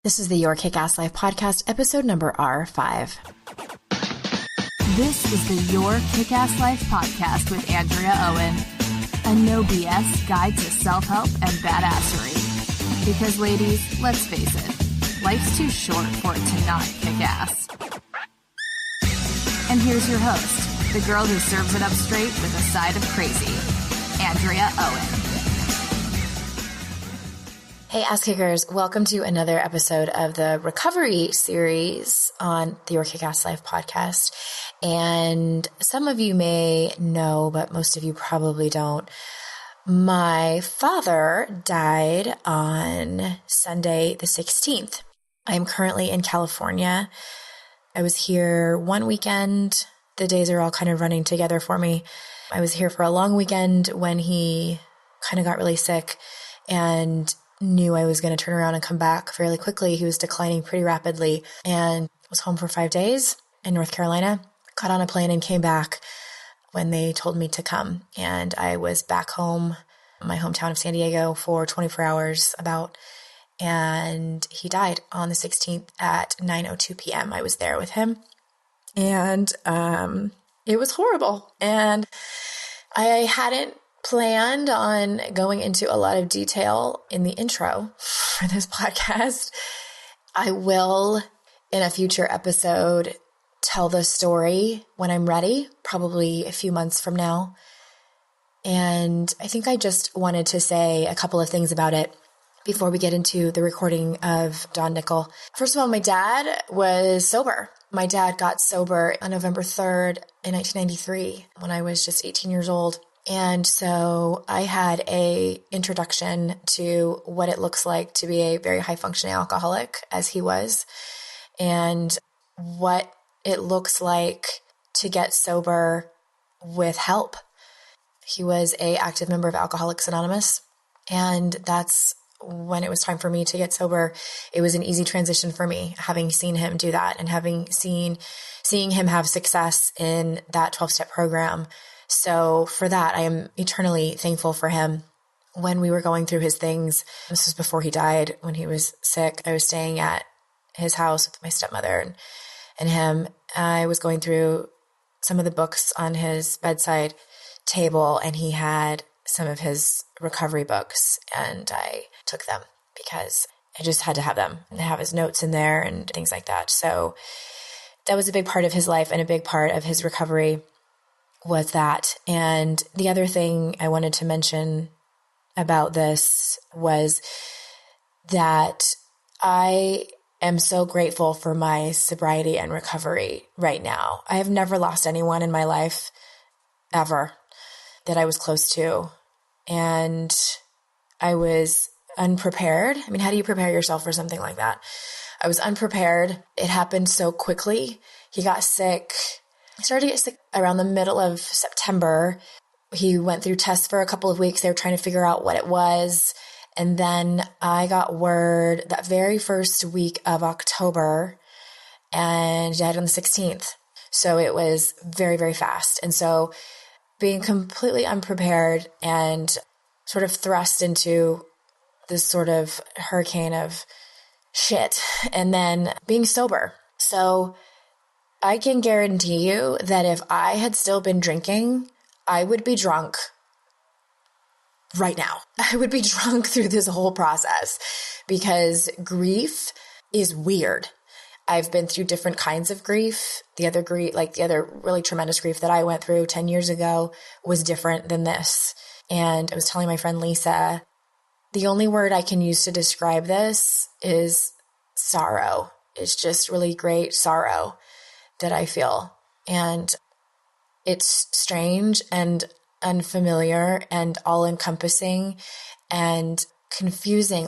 This is the Your Kick-Ass Life podcast, episode number R5. This is the Your Kick-Ass Life podcast with Andrea Owen, a no BS guide to self-help and badassery. Because ladies, let's face it, life's too short for it to not kick ass. And here's your host, the girl who serves it up straight with a side of crazy, Andrea Owen. Hey, ass kickers, welcome to another episode of the recovery series on the Your Kick-Ass Life podcast. And some of you may know, but most of you probably don't. My father died on Sunday the 16th. I'm currently in California. I was here one weekend. The days are all kind of running together for me. I was here for a long weekend when he kind of got really sick and knew I was going to turn around and come back fairly quickly. He was declining pretty rapidly and was home for 5 days in North Carolina. Got on a plane and came back when they told me to come. And I was back home, my hometown of San Diego, for 24 hours about. And he died on the 16th at 9:02 p.m. I was there with him. And it was horrible. And I hadn't planned on going into a lot of detail in the intro for this podcast. I will, in a future episode, tell the story when I'm ready, probably a few months from now. And I think I just wanted to say a couple of things about it before we get into the recording of Dawn Nickel. First of all, my dad was sober. My dad got sober on November 3rd in 1993 when I was just 18 years old. And so I had a introduction to what it looks like to be a very high functioning alcoholic, as he was, and what it looks like to get sober with help. He was an active member of Alcoholics Anonymous, and that's when it was time for me to get sober. It was an easy transition for me, having seen him do that and seeing him have success in that 12-step program. So for that, I am eternally thankful for him. When we were going through his things, this was before he died, when he was sick, I was staying at his house with my stepmother and him. I was going through some of the books on his bedside table, and he had some of his recovery books, and I took them because I just had to have them and have his notes in there and things like that. So that was a big part of his life and a big part of his recovery was that. And the other thing I wanted to mention about this was that I am so grateful for my sobriety and recovery right now. I have never lost anyone in my life ever that I was close to. And I was unprepared. I mean, how do you prepare yourself for something like that? I was unprepared. It happened so quickly. He got sick. He started to get sick around the middle of September. He went through tests for a couple of weeks. They were trying to figure out what it was. And then I got word that very first week of October, and he died on the 16th. So it was very, very fast. And so being completely unprepared and sort of thrust into this sort of hurricane of shit, and then being sober. So I can guarantee you that if I had still been drinking, I would be drunk right now. I would be drunk through this whole process because grief is weird. I've been through different kinds of grief. The other really tremendous grief that I went through 10 years ago was different than this. And I was telling my friend Lisa, the only word I can use to describe this is sorrow. It's just really great sorrow that I feel. And it's strange and unfamiliar and all-encompassing and confusing. I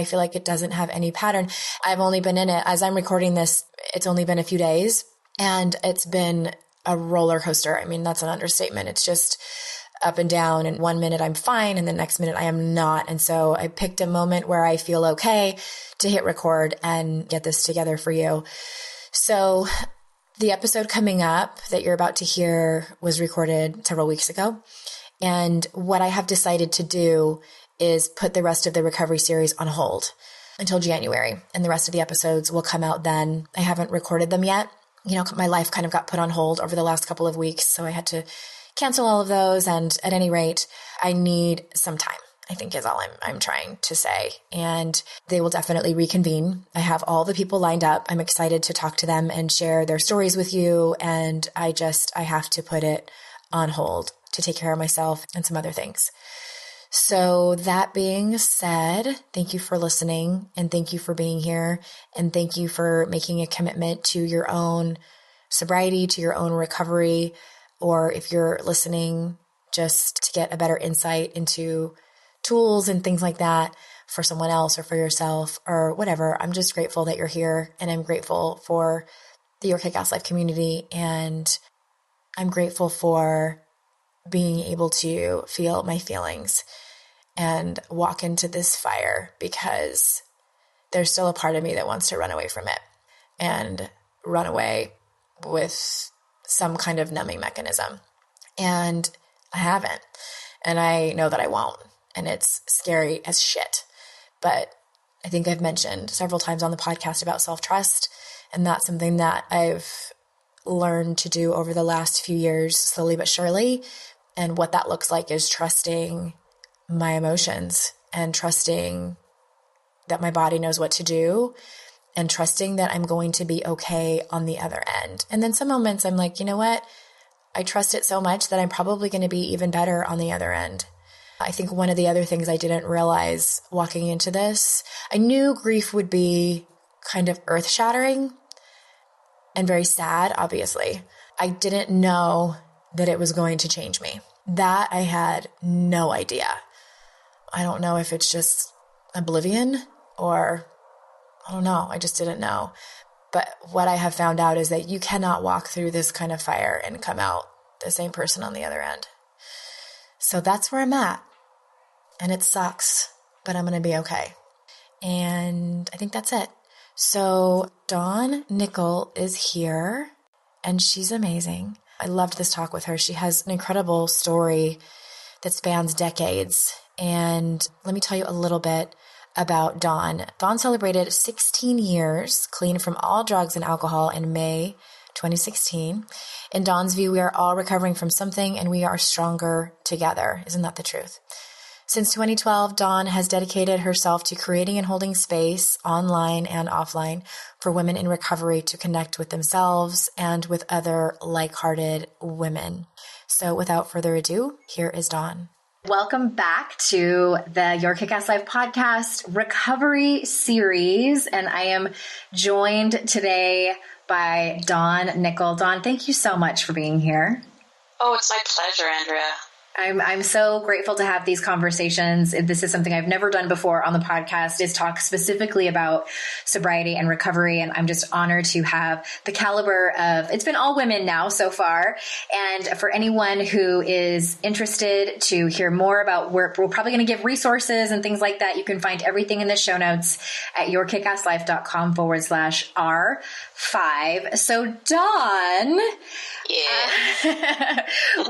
feel like it doesn't have any pattern. I've only been in it, as I'm recording this, it's only been a few days, and it's been a roller coaster. I mean, that's an understatement. It's just up and down, and 1 minute I'm fine, and the next minute I am not. And so I picked a moment where I feel okay to hit record and get this together for you. So the episode coming up that you're about to hear was recorded several weeks ago. And what I have decided to do is put the rest of the recovery series on hold. until January, and the rest of the episodes will come out then. I haven't recorded them yet. My life kind of got put on hold over the last couple of weeks, so I had to cancel all of those. And at any rate, I need some time, I think is all I'm trying to say. And they will definitely reconvene. I have all the people lined up. I'm excited to talk to them and share their stories with you. And I have to put it on hold to take care of myself and some other things. So that being said, thank you for listening, and thank you for being here, and thank you for making a commitment to your own sobriety, to your own recovery, or if you're listening just to get a better insight into tools and things like that for someone else or for yourself or whatever. I'm just grateful that you're here, and I'm grateful for the Your Kick-Ass Life community, and I'm grateful for being able to feel my feelings and walk into this fire, because there's still a part of me that wants to run away from it and run away with some kind of numbing mechanism. And I haven't, and I know that I won't, and it's scary as shit. But I think I've mentioned several times on the podcast about self-trust, and that's something that I've learned to do over the last few years, slowly but surely. And what that looks like is trusting my emotions and trusting that my body knows what to do and trusting that I'm going to be okay on the other end. And then some moments I'm like, you know what? I trust it so much that I'm probably going to be even better on the other end. I think one of the other things I didn't realize walking into this, I knew grief would be kind of earth-shattering and very sad, obviously. I didn't know that it was going to change me. That I had no idea. I don't know if it's just oblivion or I don't know. I just didn't know. But what I have found out is that you cannot walk through this kind of fire and come out the same person on the other end. So that's where I'm at. And it sucks, but I'm going to be okay. And I think that's it. So Dawn Nickel is here, and she's amazing. I loved this talk with her. She has an incredible story that spans decades. And let me tell you a little bit about Dawn. Dawn celebrated 16 years clean from all drugs and alcohol in May 2016. In Dawn's view, we are all recovering from something, and we are stronger together. Isn't that the truth? Since 2012, Dawn has dedicated herself to creating and holding space online and offline for women in recovery to connect with themselves and with other like-hearted women. So without further ado, here is Dawn. Welcome back to the Your Kick-Ass Life podcast recovery series. And I am joined today by Dawn Nickel. Dawn, thank you so much for being here. Oh, it's my pleasure, Andrea. I'm so grateful to have these conversations. This is something I've never done before on the podcast, is talk specifically about sobriety and recovery. And I'm just honored to have the caliber of, it's been all women now so far. And for anyone who is interested to hear more about, we're probably going to give resources and things like that. You can find everything in the show notes at yourkickasslife.com/R5. So Dawn,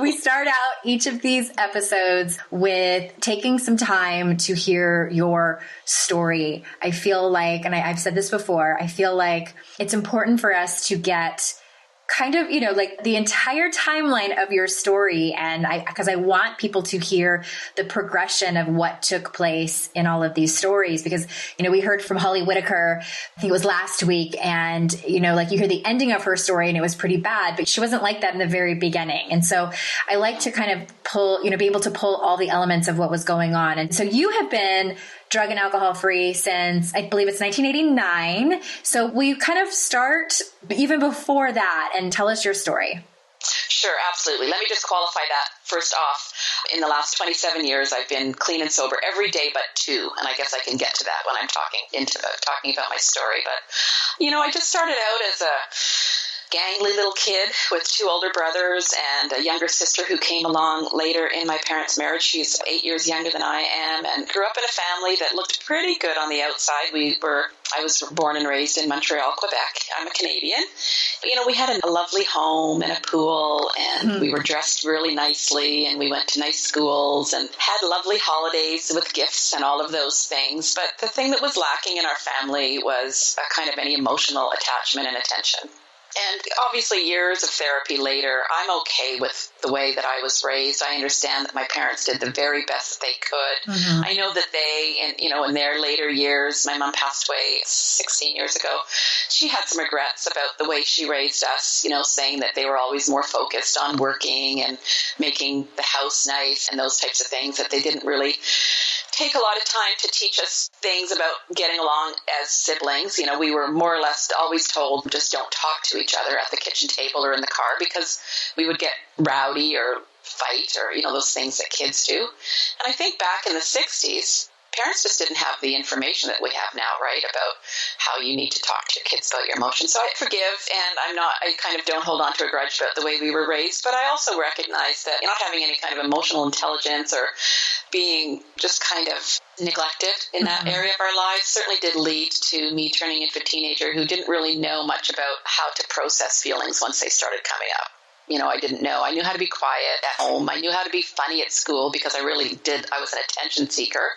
we start out each of these episodes with taking some time to hear your story. I feel like, and I've said this before, I feel like it's important for us to get kind of, like the entire timeline of your story. And because I want people to hear the progression of what took place in all of these stories, because, we heard from Holly Whitaker, I think it was last week. And, like you hear the ending of her story and it was pretty bad, but she wasn't like that in the very beginning. And so I like to kind of pull, be able to pull all the elements of what was going on. And so you have been drug and alcohol free since, I believe it's 1989. So will you kind of start even before that and tell us your story? Sure, absolutely. Let me just qualify that first off. In the last 27 years, I've been clean and sober every day but 2. And I guess I can get to that when I'm talking about my story. But, I just started out as a gangly little kid with 2 older brothers and a younger sister who came along later in my parents' marriage. She's 8 years younger than I am, and grew up in a family that looked pretty good on the outside. We were I was born and raised in Montreal, Quebec. I'm a Canadian. We had a lovely home and a pool, and we were dressed really nicely, and we went to nice schools and had lovely holidays with gifts and all of those things. But the thing that was lacking in our family was a kind of any emotional attachment and attention. And obviously years of therapy later, I'm okay with the way that I was raised. I understand that my parents did the very best that they could. I know that they, in their later years, my mom passed away 16 years ago. She had some regrets about the way she raised us, saying that they were always more focused on working and making the house nice and those types of things, that they didn't really take a lot of time to teach us things about getting along as siblings. We were more or less always told, just don't talk to each other at the kitchen table or in the car, because we would get rowdy or fight or, those things that kids do. And I think back in the 60s, parents just didn't have the information that we have now, right, about how you need to talk to your kids about your emotions. So I forgive, and I kind of don't hold on to a grudge about the way we were raised, but I also recognize that not having any kind of emotional intelligence or being just kind of neglected in that area of our lives certainly did lead to me turning into a teenager who didn't really know much about how to process feelings once they started coming up. I didn't know. I knew how to be quiet at home. I knew how to be funny at school because I really did. I was an attention seeker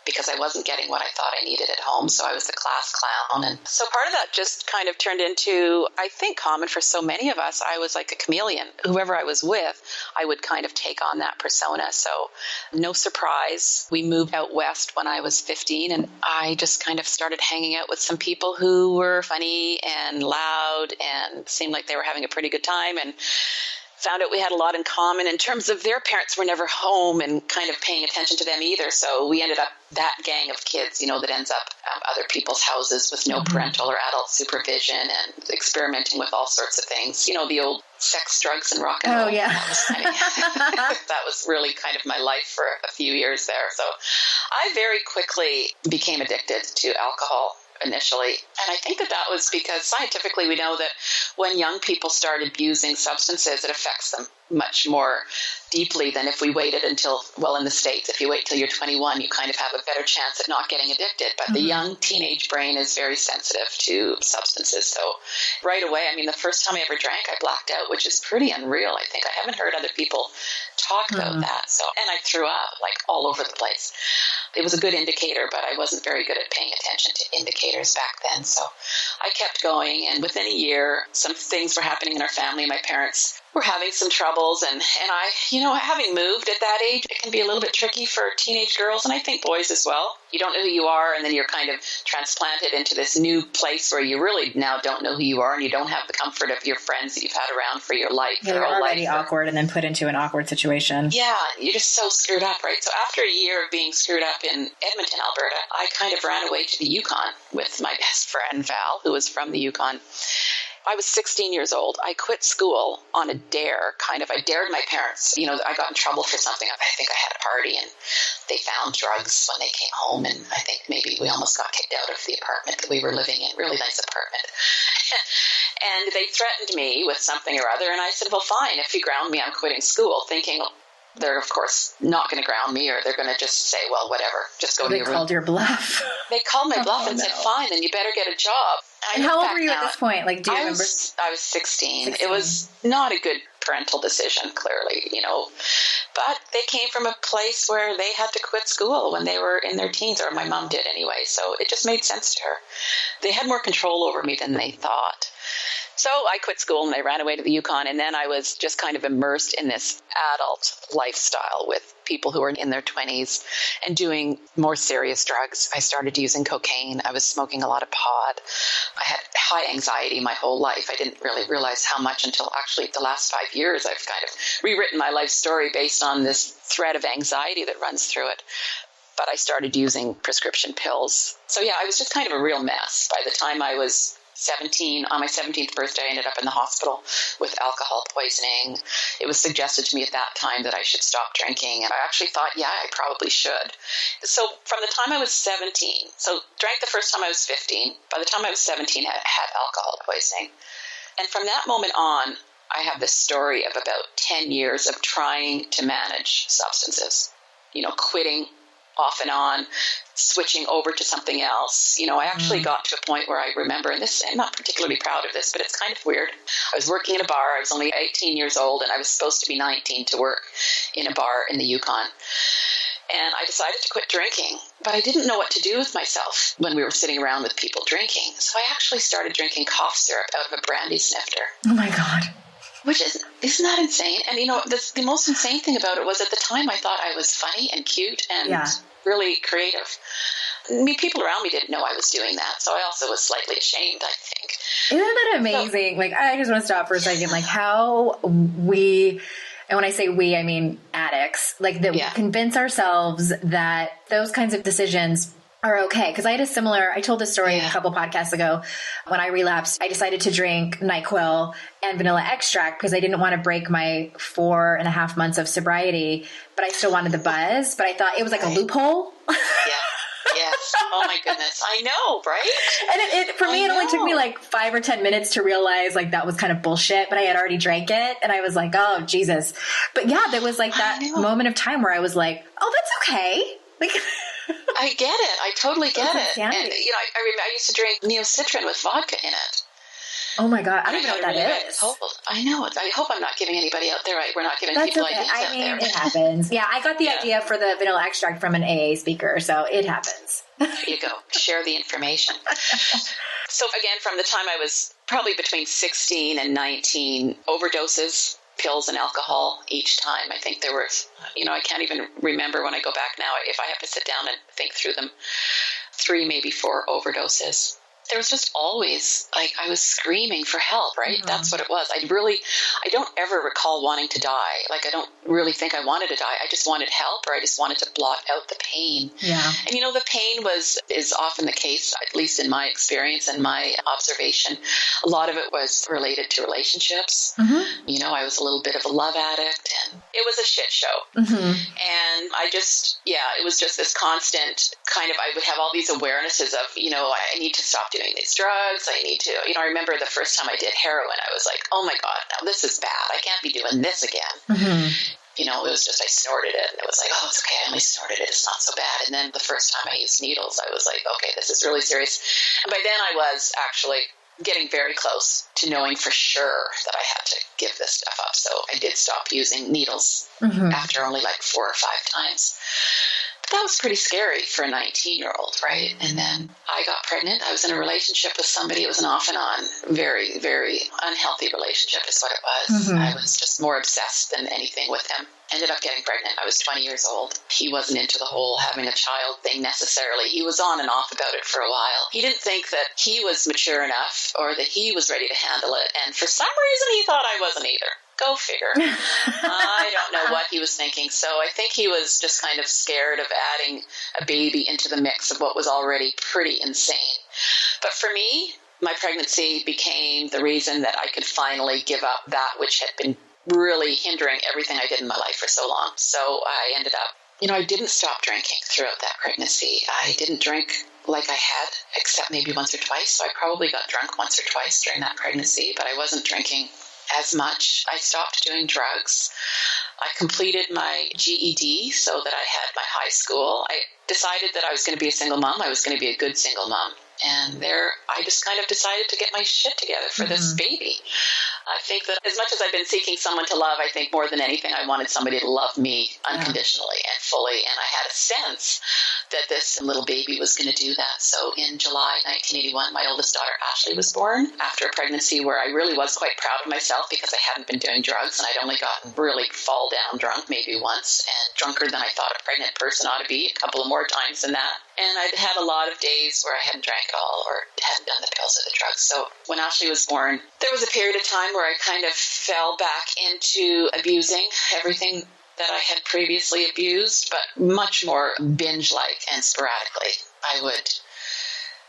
because I wasn't getting what I thought I needed at home. So I was the class clown. And so part of that just kind of turned into, I think common for so many of us, I was like a chameleon. Whoever I was with, I would kind of take on that persona. So no surprise, we moved out west when I was 15, and I just kind of started hanging out with some people who were funny and loud and seemed like they were having a pretty good time, and found out we had a lot in common in terms of their parents were never home and kind of paying attention to them either. So we ended up that gang of kids, that ends up other people's houses with no parental or adult supervision and experimenting with all sorts of things. The old sex, drugs, and rock and roll. Oh, yeah. That was really kind of my life for a few years there. So I very quickly became addicted to alcohol initially. And I think that was because scientifically we know that when young people start abusing substances, it affects them much more deeply than if we waited until, in the States, if you wait till you're 21, you kind of have a better chance at not getting addicted. But the young teenage brain is very sensitive to substances. So right away, the first time I ever drank, I blacked out, which is pretty unreal. I think I haven't heard other people talk about that. So, and I threw up like all over the place. It was a good indicator, but I wasn't very good at paying attention to indicators back then. So I kept going, and within a year, some things were happening in our family. My parents were having some troubles, and I, having moved at that age, it can be a little bit tricky for teenage girls, and I think boys as well. You don't know who you are, and then you're kind of transplanted into this new place where you really now don't know who you are, and you don't have the comfort of your friends that you've had around for your life. Yeah, you're already awkward and then put into an awkward situation. Yeah, you're just so screwed up, right? So after a year of being screwed up in Edmonton, Alberta, I kind of ran away to the Yukon with my best friend, Val, who was from the Yukon. I was 16 years old. I quit school on a dare, I dared my parents. I got in trouble for something. I think I had a party, and they found drugs when they came home, and I think maybe we almost got kicked out of the apartment that we were living in, really nice apartment. And they threatened me with something or other, and I said, well, fine, if you ground me, I'm quitting school, thinking they're, of course, not going to ground me, or they're going to just say, well, whatever, just go to your room. They called your bluff. They called my bluff and said, fine, then you better get a job. And how old were you at this point? Do you remember? I was 16. It was not a good parental decision, clearly, But they came from a place where they had to quit school when they were in their teens, or my mom did anyway, so it just made sense to her. They had more control over me than they thought. So I quit school and I ran away to the Yukon, and then I was just kind of immersed in this adult lifestyle with people who were in their 20s and doing more serious drugs. I started using cocaine. I was smoking a lot of pot. I had high anxiety my whole life. I didn't really realize how much until actually the last 5 years. I've kind of rewritten my life story based on this thread of anxiety that runs through it. But I started using prescription pills. So yeah, I was just kind of a real mess. By the time I was 17, on my 17th birthday, I ended up in the hospital with alcohol poisoning. It was suggested to me at that time that I should stop drinking, and I actually thought, yeah, I probably should. So from the time I was 17, so drank the first time I was 15, by the time I was 17, I had alcohol poisoning. And from that moment on, I have this story of about 10 years of trying to manage substances, quitting off and on, switching over to something else. I actually got to a point where I remember, and this, I'm not particularly proud of this, but it's kind of weird. I was working in a bar. I was only 18 years old, and I was supposed to be 19 to work in a bar in the Yukon. And I decided to quit drinking, but I didn't know what to do with myself when we were sitting around with people drinking. So I actually started drinking cough syrup out of a brandy snifter. Oh my God. Which isn't that insane? And the most insane thing about it was at the time I thought I was funny and cute and really creative. People around me didn't know I was doing that, so I also was slightly ashamed, I think. Isn't that amazing? So, I just want to stop for a second. How we... And when I say we, I mean addicts, we convince ourselves that those kinds of decisions are okay. Because I told this story a couple podcasts ago. When I relapsed, I decided to drink NyQuil and vanilla extract because I didn't want to break my 4.5 months of sobriety, but I still wanted the buzz. But I thought it was like a loophole. Yeah. Yes. Oh my goodness. I know, right? And for me, it only took me 5 or 10 minutes to realize that was kind of bullshit, but I had already drank it. And I was like, oh, Jesus. But yeah, there was that moment of time where I was like, oh, that's okay. I get it. I totally get it. And, I remember I used to drink neocitrin with vodka in it. Oh my God. I don't know what that is. I know. I hope I'm not giving anybody out there. We're not giving people ideas out there. It happens. Yeah. I got the idea for the vanilla extract from an AA speaker. So it happens. There you go. Share the information. So again, from the time I was probably between 16 and 19, overdoses, pills and alcohol each time. I think there were, I can't even remember when I go back now, if I have to sit down and think through them, 3, maybe 4 overdoses. There was just always, I was screaming for help, right? Mm-hmm. That's what it was. I don't ever recall wanting to die. I don't really think I wanted to die. I just wanted help, or I just wanted to blot out the pain. Yeah. And, the pain is often the case, at least in my experience and my observation. A lot of it was related to relationships. Mm-hmm. I was a little bit of a love addict, and it was a shit show. Mm-hmm. And it was just this constant kind of, I would have all these awarenesses of, I need to stop doing these drugs. I need to, I remember the first time I did heroin, I was like, oh my God, now this is bad. I can't be doing this again. Mm-hmm. It was just, I snorted it and it was like, oh, it's okay. I only snorted it. It's not so bad. And then the first time I used needles, I was like, okay, this is really serious. And by then I was actually getting very close to knowing for sure that I had to give this stuff up. So I did stop using needles after only 4 or 5 times. That was pretty scary for a 19-year-old, right? And then I got pregnant. I was in a relationship with somebody. It was an off and on, very, very unhealthy relationship is what it was. Mm-hmm. I was just more obsessed than anything with him. Ended up getting pregnant. I was 20 years old. He wasn't into the whole having a child thing necessarily. He was on and off about it for a while. He didn't think that he was mature enough or that he was ready to handle it. And for some reason, he thought I wasn't either. Go figure. I don't know what he was thinking. So I think he was just kind of scared of adding a baby into the mix of what was already pretty insane. But for me, my pregnancy became the reason that I could finally give up that which had been really hindering everything I did in my life for so long. So I ended up, I didn't stop drinking throughout that pregnancy. I didn't drink like I had, except maybe once or twice. So I probably got drunk once or twice during that pregnancy, but I wasn't drinking as much. I stopped doing drugs. I completed my GED so that I had my high school. I decided that I was going to be a single mom. I was going to be a good single mom. And I just kind of decided to get my shit together for this baby. I think that as much as I've been seeking someone to love, I think more than anything, I wanted somebody to love me unconditionally and fully. And I had a sense that this little baby was going to do that. So in July 1981, my oldest daughter, Ashley, was born after a pregnancy where I really was quite proud of myself because I hadn't been doing drugs and I'd only gotten really fall down drunk maybe once, and drunker than I thought a pregnant person ought to be, a couple of more times than that. And I'd had a lot of days where I hadn't drank at all or hadn't done the pills or the drugs. So when Ashley was born, there was a period of time where I kind of fell back into abusing everything that I had previously abused, but much more binge-like and sporadically. I would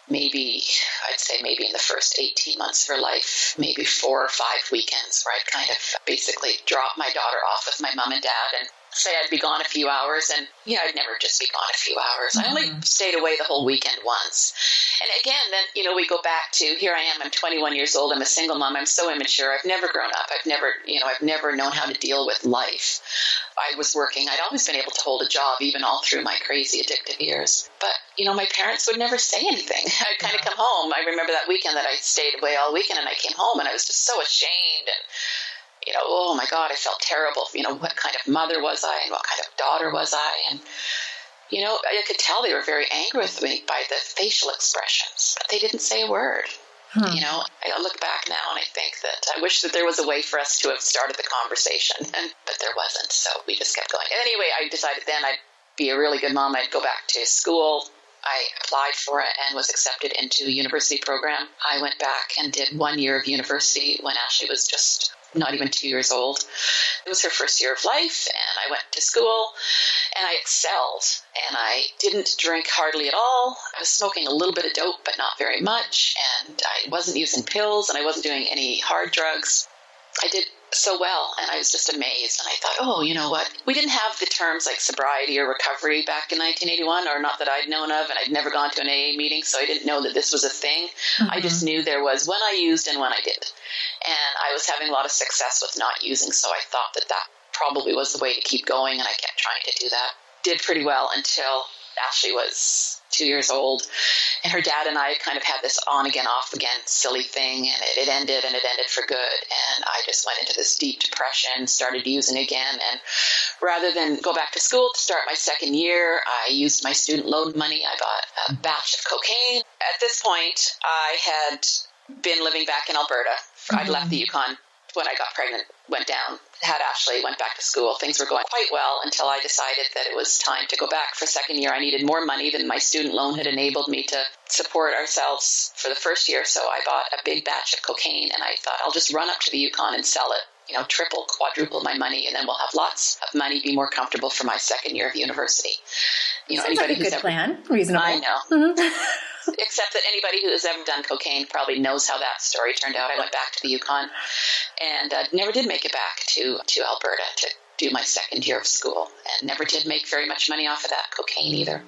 I'd say maybe in the first 18 months of her life, maybe 4 or 5 weekends where I'd kind of basically drop my daughter off with my mom and dad and say I'd be gone a few hours, and I'd never just be gone a few hours. I only stayed away the whole weekend once. And again, then, we go back to, here I am, I'm 21 years old, I'm a single mom, I'm so immature, I've never grown up, I've never known how to deal with life. I was working, I'd always been able to hold a job, even all through my crazy addictive years. But, my parents would never say anything. I'd kind of come home. I remember that weekend that I stayed away all weekend, and I came home, and I was just so ashamed, and oh my God, I felt terrible. What kind of mother was I, and what kind of daughter was I? And, I could tell they were very angry with me by the facial expressions, but they didn't say a word. I look back now and I think that I wish that there was a way for us to have started the conversation, but there wasn't. So we just kept going. And anyway, I decided then I'd be a really good mom. I'd go back to school. I applied for it and was accepted into a university program. I went back and did 1 year of university when Ashley was just not even 2 years old. It was her first year of life, and I went to school, and I excelled, and I didn't drink hardly at all. I was smoking a little bit of dope, but not very much, and I wasn't using pills, and I wasn't doing any hard drugs. I did so well, and I was just amazed, and I thought, oh, you know what? We didn't have the terms like sobriety or recovery back in 1981, or not that I'd known of, and I'd never gone to an AA meeting, so I didn't know that this was a thing. I just knew there was when I used and when I didn't. And I was having a lot of success with not using, so I thought that probably was the way to keep going, and I kept trying to do that. Did pretty well until Ashley was 2 years old, and her dad and I kind of had this on-again, off-again silly thing, and it ended, and it ended for good, and I just went into this deep depression, started using again, and rather than go back to school to start my second year, I used my student loan money. I bought a batch of cocaine. At this point, I had been living back in Alberta. I'd left the Yukon when I got pregnant, went down, had Ashley, went back to school. Things were going quite well until I decided that it was time to go back for second year. I needed more money than my student loan had enabled me to support ourselves for the first year. So I bought a big batch of cocaine, and I thought I'll just run up to the Yukon and sell it, triple, quadruple my money, and then we'll have lots of money, be more comfortable for my second year of university. Sounds like a good plan. Reasonable. I know. Except that anybody who has ever done cocaine probably knows how that story turned out. I went back to the Yukon and never did make it back to Alberta to do my second year of school, and never did make very much money off of that cocaine either.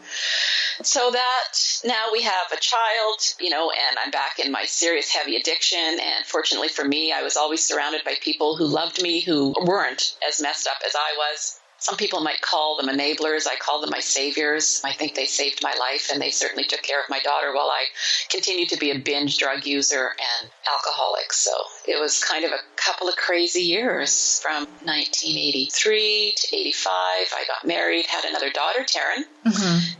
So that now we have a child, and I'm back in my serious heavy addiction. And fortunately for me, I was always surrounded by people who loved me, who weren't as messed up as I was. Some people might call them enablers. I call them my saviors. I think they saved my life, and they certainly took care of my daughter while I continued to be a binge drug user and alcoholic. So it was kind of a couple of crazy years from 1983 to 85. I got married, had another daughter, Taryn,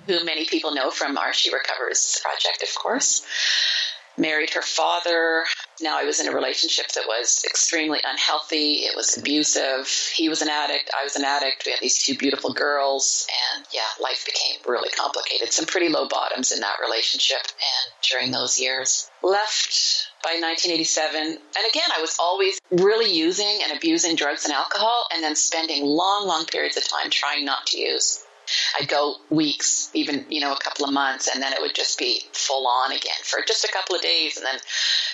who many people know from our She Recovers project, of course. Married her father. Now I was in a relationship that was extremely unhealthy. It was abusive. He was an addict. I was an addict. We had these two beautiful girls. And life became really complicated. Some pretty low bottoms in that relationship. And during those years, left by 1987. And again, I was always really using and abusing drugs and alcohol, and then spending long, long periods of time trying not to use. I'd go weeks, even, a couple of months, and then it would just be full on again for just a couple of days. And then,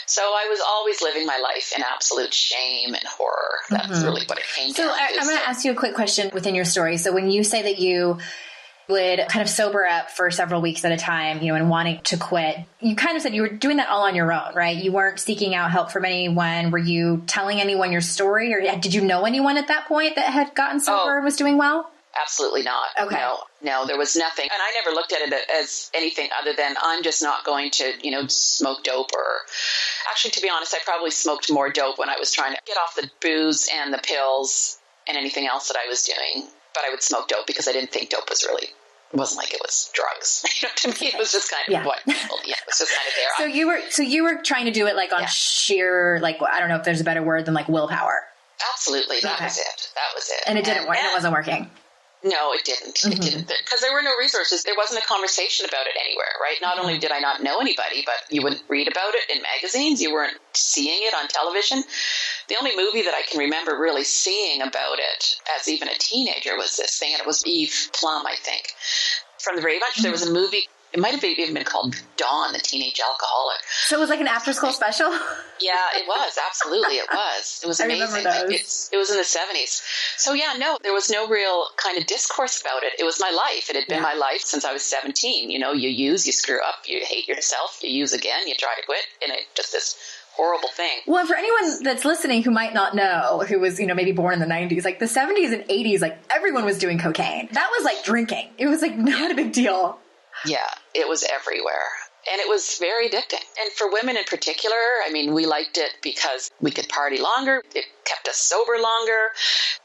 so I was always living my life in absolute shame and horror. That's really what it came down to. So I'm going to ask you a quick question within your story. So when you say that you would kind of sober up for several weeks at a time, and wanting to quit, you kind of said you were doing that all on your own, right? You weren't seeking out help from anyone. Were you telling anyone your story, or did you know anyone at that point that had gotten sober and was doing well? Absolutely not. Okay. No, there was nothing. And I never looked at it as anything other than I'm just not going to, smoke dope. Or actually, to be honest, I probably smoked more dope when I was trying to get off the booze and the pills and anything else that I was doing. But I would smoke dope because I didn't think dope was really, it wasn't like it was drugs. To me, it was just kind of what, it was just kind of there. So you were trying to do it like on sheer, like, I don't know if there's a better word than like willpower. Absolutely. That was it. And it didn't work. And it wasn't working. No, it didn't. It didn't, because there were no resources. There wasn't a conversation about it anywhere, right? Not only did I not know anybody, but you wouldn't read about it in magazines. You weren't seeing it on television. The only movie that I can remember really seeing about it as even a teenager was this thing, and it was Eve Plum, I think. From the Brady Bunch, there was a movie. It might have even been called Dawn, the Teenage Alcoholic. So it was like an after-school special? Yeah, it was. Absolutely, it was. It was amazing. It was in the 70s. So yeah, no, there was no real kind of discourse about it. It was my life. It had been my life since I was 17. You know, you use, you screw up, you hate yourself, you use again, you try to quit, and it just this horrible thing. Well, for anyone that's listening who might not know, who was, maybe born in the 90s, like the 70s and 80s, like everyone was doing cocaine. That was like drinking. It was like not a big deal. Yeah, it was everywhere. And it was very addicting. And for women in particular, I mean, we liked it because we could party longer. It kept us sober longer.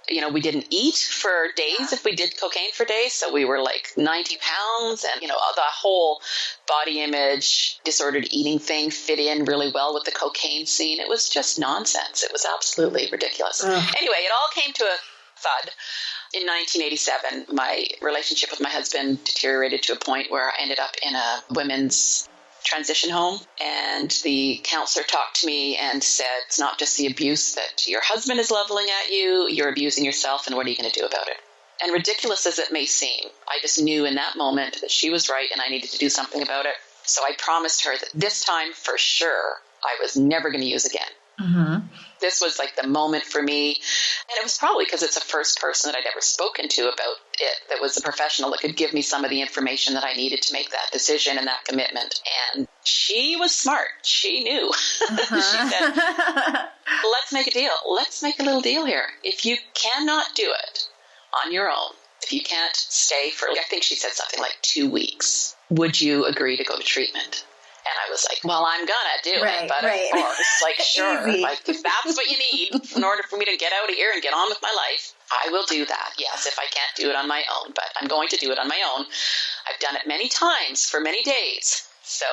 You know, we didn't eat for days if we did cocaine for days. So we were like 90 pounds and, the whole body image, disordered eating thing fit in really well with the cocaine scene. It was just nonsense. It was absolutely ridiculous. Anyway, it all came to a thud. In 1987, my relationship with my husband deteriorated to a point where I ended up in a women's transition home. And the counselor talked to me and said, it's not just the abuse that your husband is leveling at you, you're abusing yourself, and what are you going to do about it? And ridiculous as it may seem, I just knew in that moment that she was right and I needed to do something about it. So I promised her that this time for sure, I was never going to use again. Mm-hmm. This was like the moment for me. And it was probably because it's the first person that I'd ever spoken to about it that was a professional that could give me some of the information that I needed to make that decision and that commitment. And she was smart. She knew. Uh-huh. She said, let's make a deal. Let's make a little deal here. If you cannot do it on your own, if you can't stay for, I think she said something like 2 weeks, would you agree to go to treatment? And I was like, well, I'm going to do it. But of course, like, sure, like, if that's what you need in order for me to get out of here and get on with my life, I will do that. Yes, if I can't do it on my own, but I'm going to do it on my own. I've done it many times for many days. So,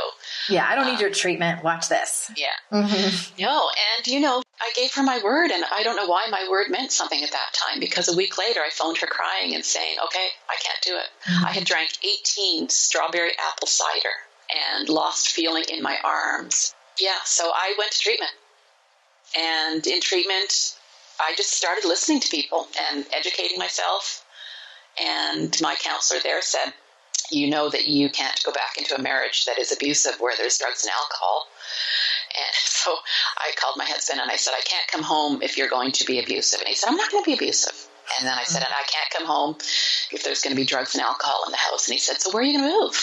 yeah, I don't need your treatment. Watch this. Yeah. Mm-hmm. No. And, I gave her my word, and I don't know why my word meant something at that time, because a week later I phoned her crying and saying, okay, I can't do it. Mm-hmm. I had drank 18 strawberry apple cider and lost feeling in my arms. Yeah, so I went to treatment. And in treatment, I just started listening to people and educating myself. And my counselor there said, you know that you can't go back into a marriage that is abusive where there's drugs and alcohol. And so I called my husband and I said, I can't come home if you're going to be abusive. And he said, I'm not going to be abusive. And then I said, and I can't come home if there's going to be drugs and alcohol in the house. And he said, so where are you going to move?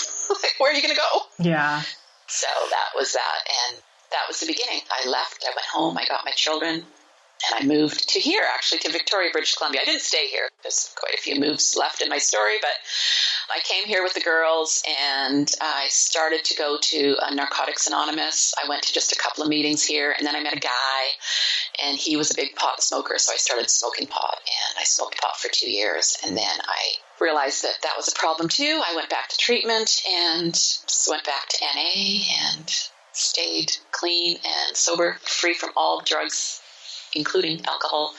Where are you going to go? Yeah. So that was that. And that was the beginning. I left. I went home. I got my children. And I moved to here, actually, to Victoria, British Columbia. I didn't stay here. There's quite a few moves left in my story. But I came here with the girls, and I started to go to Narcotics Anonymous. I went to just a couple of meetings here, and then I met a guy, and he was a big pot smoker, so I started smoking pot, and I smoked pot for 2 years, and then I realized that that was a problem too. I went back to treatment and just went back to NA and stayed clean and sober, free from all drugs, including alcohol,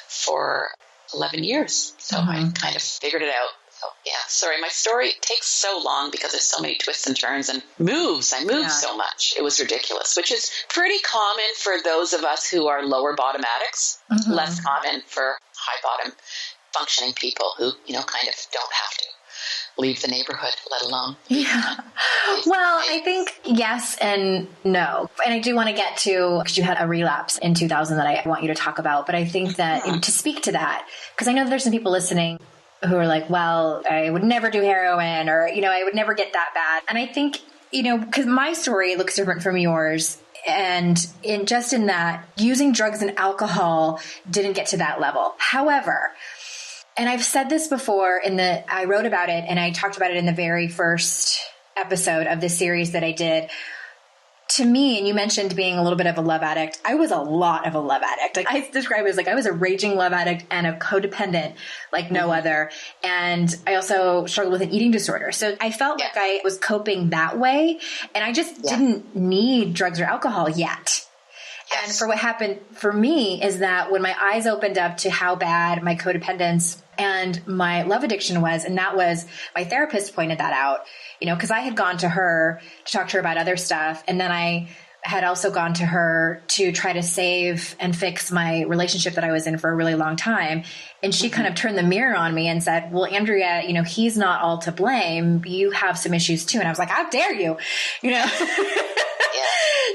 for 11 years. So I kind of figured it out. So, yeah, sorry, my story takes so long because there's so many twists and turns and moves. I moved so much. It was ridiculous, which is pretty common for those of us who are lower bottom addicts, less common for high bottom functioning people who, kind of don't have to leave the neighborhood, let alone. Yeah. Well, I think yes and no. And I do want to get to, because you had a relapse in 2000 that I want you to talk about. But I think that to speak to that, because I know there's some people listening who are like, well, I would never do heroin, or, I would never get that bad. And I think, because my story looks different from yours. And in that using drugs and alcohol didn't get to that level. However, and I've said this before I wrote about it and I talked about it in the very first episode of this series that I did. To me, and you mentioned being a little bit of a love addict, I was a lot of a love addict. Like I describe it as like I was a raging love addict and a codependent like no other. And I also struggled with an eating disorder. So I felt like I was coping that way. And I just didn't need drugs or alcohol yet. And for what happened for me is that when my eyes opened up to how bad my codependence and my love addiction was, and that was, my therapist pointed that out, because I had gone to her to talk to her about other stuff. And then I had also gone to her to try to save and fix my relationship that I was in for a really long time. And she kind of turned the mirror on me and said, well, Andrea, he's not all to blame. You have some issues too. And I was like, how dare you,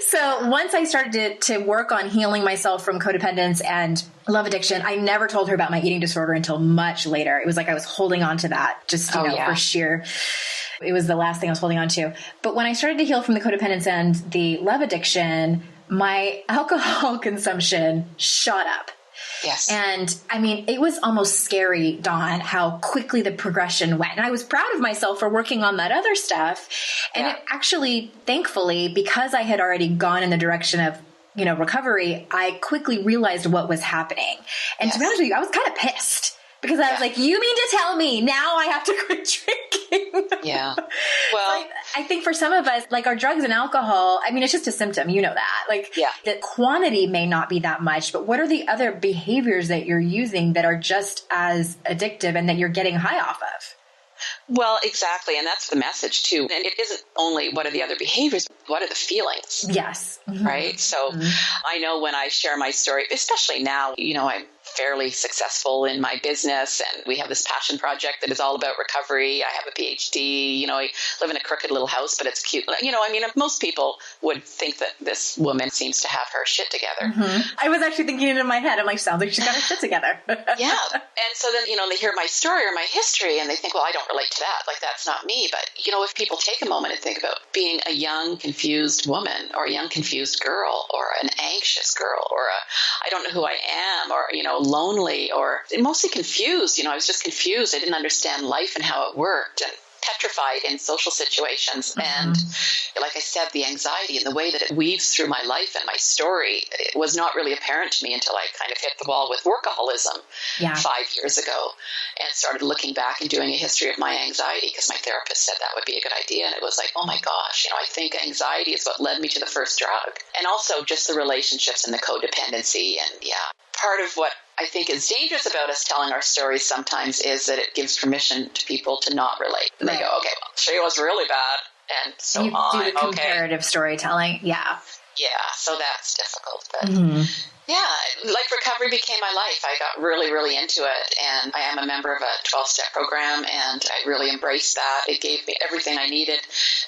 So once I started to work on healing myself from codependence and love addiction, I never told her about my eating disorder until much later. It was like I was holding on to that just, for sheer, it was the last thing I was holding on to. But when I started to heal from the codependence and the love addiction, my alcohol consumption shot up. Yes. And I mean, it was almost scary, Dawn, how quickly the progression went. And I was proud of myself for working on that other stuff. And it actually, thankfully, because I had already gone in the direction of, recovery, I quickly realized what was happening. And to be honest with you, I was kind of pissed because I was like, you mean to tell me now I have to quit drinking? Yeah. Well, I think for some of us, like our drugs and alcohol, I mean, it's just a symptom, that. The quantity may not be that much, but what are the other behaviors that you're using that are just as addictive and that you're getting high off of? Well, exactly. And that's the message too. And it isn't only what are the other behaviors, what are the feelings? Yes. Mm-hmm. Right. So I know when I share my story, especially now, I'm fairly successful in my business and we have this passion project that is all about recovery. I have a PhD, I live in a crooked little house, but it's cute. Most people would think that this woman seems to have her shit together. Mm-hmm. I was actually thinking it in my head. I'm like, sounds like she's got her shit together. Yeah. And so then, they hear my story or my history and they think, well, I don't relate to that. Like, that's not me. But, if people take a moment and think about being a young, confused woman or a young, confused girl or an anxious girl or I don't know who I am or, lonely or mostly confused. I was just confused. I didn't understand life and how it worked and petrified in social situations. Mm-hmm. And like I said, the anxiety and the way that it weaves through my life and my story, it was not really apparent to me until I kind of hit the wall with workaholism 5 years ago and started looking back and doing a history of my anxiety because my therapist said that would be a good idea. And it was like, oh my gosh, I think anxiety is what led me to the first drug. And also just the relationships and the codependency. And part of what I think is dangerous about us telling our stories sometimes is that it gives permission to people to not relate. And they go, okay, well, she was really bad, and so you on. You do the comparative storytelling. Yeah. Yeah, so that's difficult. But like recovery became my life. I got really, really into it, and I am a member of a 12-step program, and I really embraced that. It gave me everything I needed.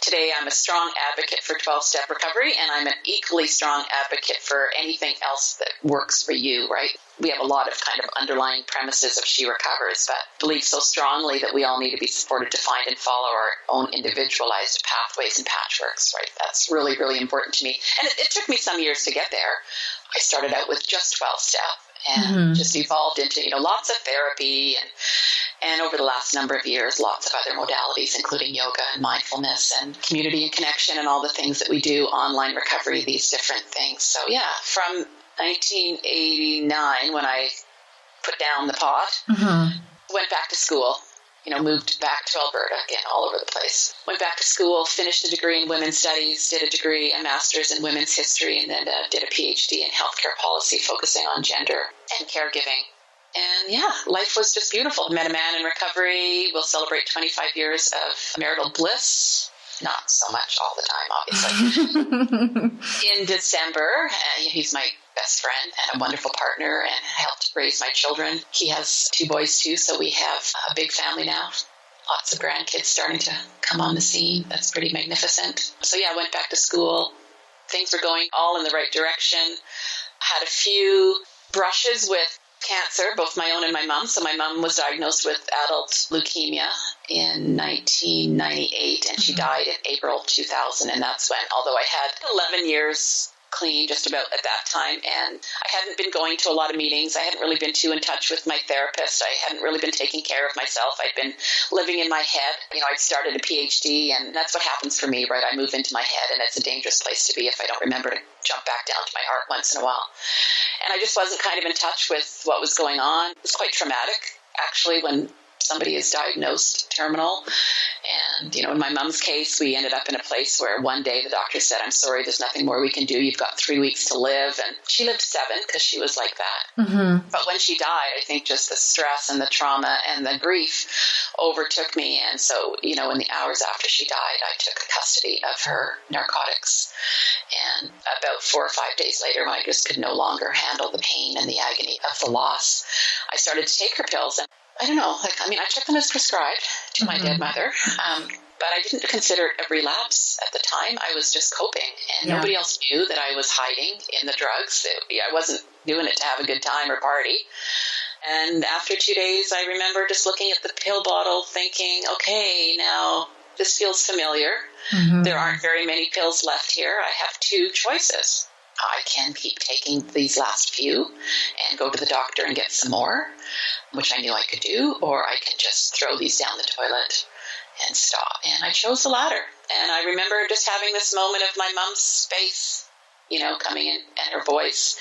Today, I'm a strong advocate for 12-step recovery, and I'm an equally strong advocate for anything else that works for you, right? We have a lot of kind of underlying premises of She Recovers, but believe so strongly that we all need to be supported to find and follow our own individualized pathways and patchworks, right? That's really, really important to me. And it took me some years to get there. I started out with just 12-step and just evolved into, lots of therapy and over the last number of years, lots of other modalities, including yoga and mindfulness and community and connection and all the things that we do, online recovery, these different things. So from 1989, when I put down the pot, went back to school, moved back to Alberta, again, all over the place. Went back to school, finished a degree in women's studies, did a master's in women's history, and then did a PhD in healthcare policy, focusing on gender and caregiving. And life was just beautiful. Met a man in recovery. We'll celebrate 25 years of marital bliss. Not so much all the time, obviously. In December, he's my best friend and a wonderful partner and helped raise my children. He has 2 boys too, so we have a big family now. Lots of grandkids starting to come on the scene. That's pretty magnificent. So I went back to school. Things were going all in the right direction. Had a few brushes with cancer, both my own and my mom. So my mom was diagnosed with adult leukemia in 1998, and she died in April 2000. And that's when, although I had 11 years clean just about at that time, and I hadn't been going to a lot of meetings. I hadn't really been too in touch with my therapist. I hadn't really been taking care of myself. I'd been living in my head. I'd started a PhD, and that's what happens for me, right? I move into my head, and it's a dangerous place to be if I don't remember to jump back down to my heart once in a while. And I just wasn't kind of in touch with what was going on. It was quite traumatic, actually, when somebody is diagnosed terminal. And, in my mom's case, we ended up in a place where one day the doctor said, I'm sorry, there's nothing more we can do. You've got 3 weeks to live. And she lived 7 because she was like that. Mm-hmm. But when she died, I think just the stress and the trauma and the grief overtook me. And so, in the hours after she died, I took custody of her narcotics. And about 4 or 5 days later, when I just could no longer handle the pain and the agony of the loss, I started to take her pills. And I don't know, I took them as prescribed to my dead mother, but I didn't consider it a relapse at the time. I was just coping, and nobody else knew that I was hiding in the drugs. I wasn't doing it to have a good time or party. And after 2 days, I remember just looking at the pill bottle thinking, okay, now this feels familiar. Mm-hmm. There aren't very many pills left here. I have 2 choices. I can keep taking these last few and go to the doctor and get some more, which I knew I could do, or I can just throw these down the toilet and stop. And I chose the latter. And I remember just having this moment of my mom's face, coming in, and her voice,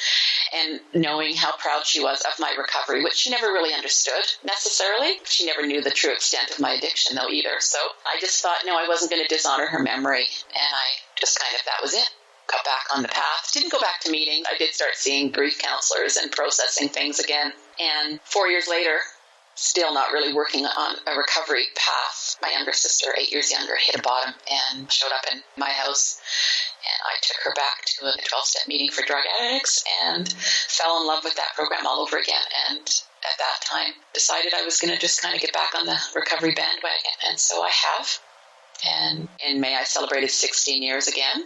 and knowing how proud she was of my recovery, which she never really understood necessarily. She never knew the true extent of my addiction, though, either. So I just thought, no, I wasn't going to dishonor her memory. And I just that was it. Got back on the path. Didn't go back to meetings. I did start seeing grief counselors and processing things again. And 4 years later, still not really working on a recovery path. My younger sister, 8 years younger, hit a bottom and showed up in my house. And I took her back to a 12-step meeting for drug addicts and fell in love with that program all over again. And at that time, decided I was going to just get back on the recovery bandwagon. And so I have. And in May, I celebrated 16 years again.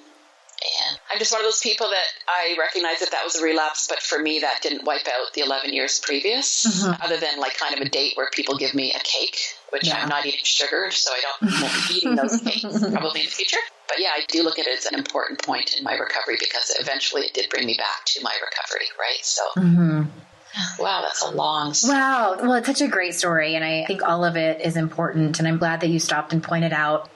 And I'm just one of those people that I recognize that was a relapse, but for me, that didn't wipe out the 11 years previous, other than a date where people give me a cake, which I'm not eating sugar, so I won't be eating those cakes probably in the future. But yeah, I do look at it as an important point in my recovery because eventually it did bring me back to my recovery, right? So, wow, that's a long story. Wow. Well, it's such a great story, and I think all of it is important, and I'm glad that you stopped and pointed out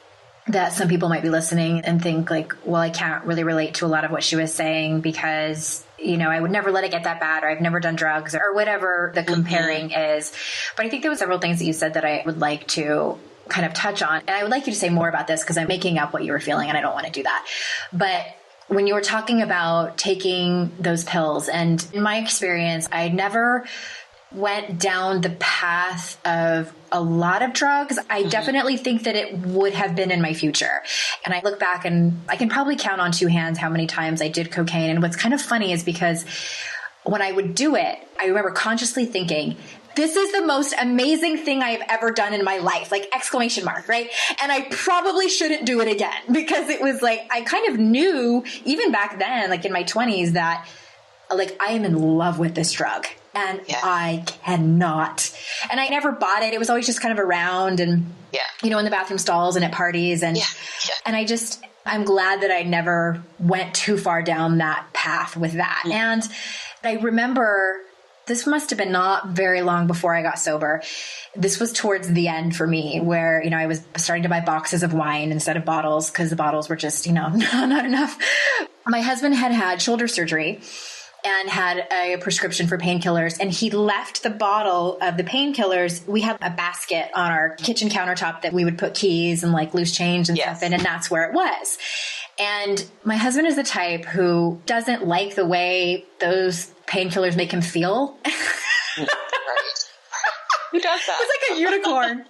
that some people might be listening and think well, I can't really relate to a lot of what she was saying because, I would never let it get that bad, or I've never done drugs, or whatever the comparing is. But I think there were several things that you said that I would like to kind of touch on. And I would like you to say more about this because I'm making up what you were feeling and I don't want to do that. But when you were talking about taking those pills, and in my experience, I never went down the path of a lot of drugs. I definitely think that it would have been in my future. And I look back and I can probably count on 2 hands how many times I did cocaine. And what's kind of funny is because when I would do it, I remember consciously thinking, this is the most amazing thing I've ever done in my life, exclamation mark, right? And I probably shouldn't do it again because it was I kind of knew even back then, in my 20s, that I am in love with this drug. And I cannot. And I never bought it. It was always just kind of around and, in the bathroom stalls and at parties. And, and I'm glad that I never went too far down that path with that. And I remember this must have been not very long before I got sober. This was towards the end for me where, I was starting to buy boxes of wine instead of bottles because the bottles were just, not enough. My husband had shoulder surgery and had a prescription for painkillers. And he left the bottle of the painkillers. We have a basket on our kitchen countertop that we would put keys and loose change and stuff in, and that's where it was. And my husband is the type who doesn't like the way those painkillers make him feel. Who does that? It's like a unicorn.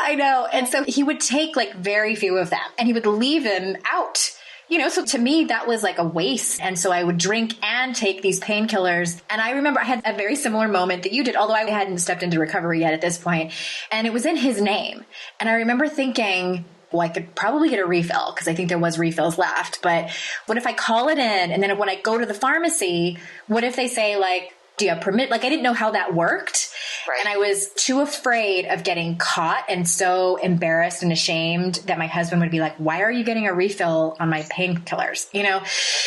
I know. And so he would take very few of them and he would leave them out. So to me, that was a waste. And so I would drink and take these painkillers. And I remember I had a very similar moment that you did, although I hadn't stepped into recovery yet at this point. And it was in his name. And I remember thinking, well, I could probably get a refill because I think there was refills left. But what if I call it in? And then when I go to the pharmacy, what if they say do you have permit? I didn't know how that worked. Right. And I was too afraid of getting caught and so embarrassed and ashamed that my husband would be like, why are you getting a refill on my painkillers?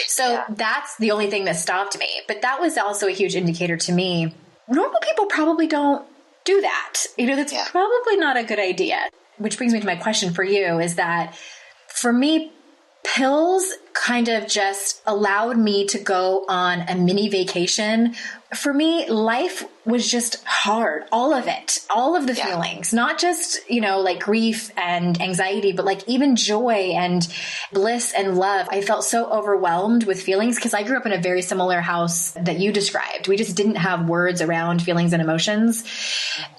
So that's the only thing that stopped me. But that was also a huge indicator to me. Normal people probably don't do that. That's probably not a good idea. Which brings me to my question for you is that for me pills kind of just allowed me to go on a mini vacation. For me, life was just hard. All of it, all of the feelings, not just, like grief and anxiety, but like even joy and bliss and love. I felt so overwhelmed with feelings because I grew up in a very similar house that you described. We just didn't have words around feelings and emotions.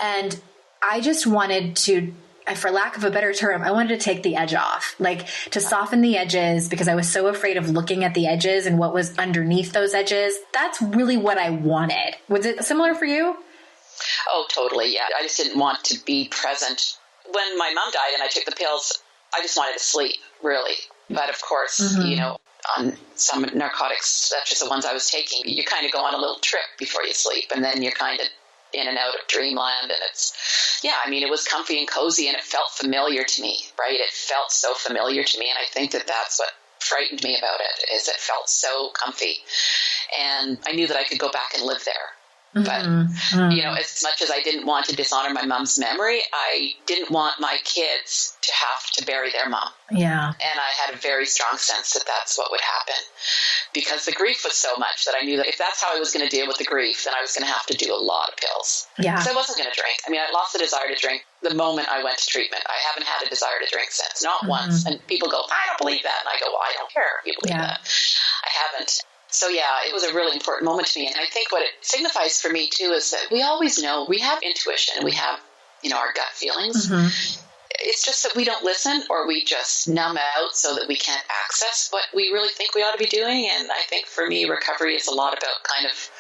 And I just wanted to, for lack of a better term, I wanted to take the edge off, like to soften the edges because I was so afraid of looking at the edges and what was underneath those edges. That's really what I wanted. Was it similar for you? Oh, totally. Yeah. I just didn't want to be present. When my mom died and I took the pills, I just wanted to sleep, really. But of course, on some narcotics, such as the ones I was taking, you kind of go on a little trip before you sleep, and then you're kind of in and out of dreamland. And it was comfy and cozy, and it felt familiar to me, right? It felt so familiar to me. And I think that that's what frightened me about it, is it felt so comfy. And I knew that I could go back and live there. But, as much as I didn't want to dishonor my mom's memory, I didn't want my kids to have to bury their mom. Yeah. And I had a very strong sense that that's what would happen, because the grief was so much that I knew that if that's how I was going to deal with the grief, then I was going to have to do a lot of pills. Yeah. Because I wasn't going to drink. I lost the desire to drink the moment I went to treatment. I haven't had a desire to drink since, not once. And people go, I don't believe that. And I go, well, I don't care if you believe that. I haven't. So it was a really important moment to me. And I think what it signifies for me too is that we always know, we have intuition and we have, our gut feelings. It's just that we don't listen, or we just numb out so that we can't access what we really think we ought to be doing. And I think for me, recovery is a lot about kind of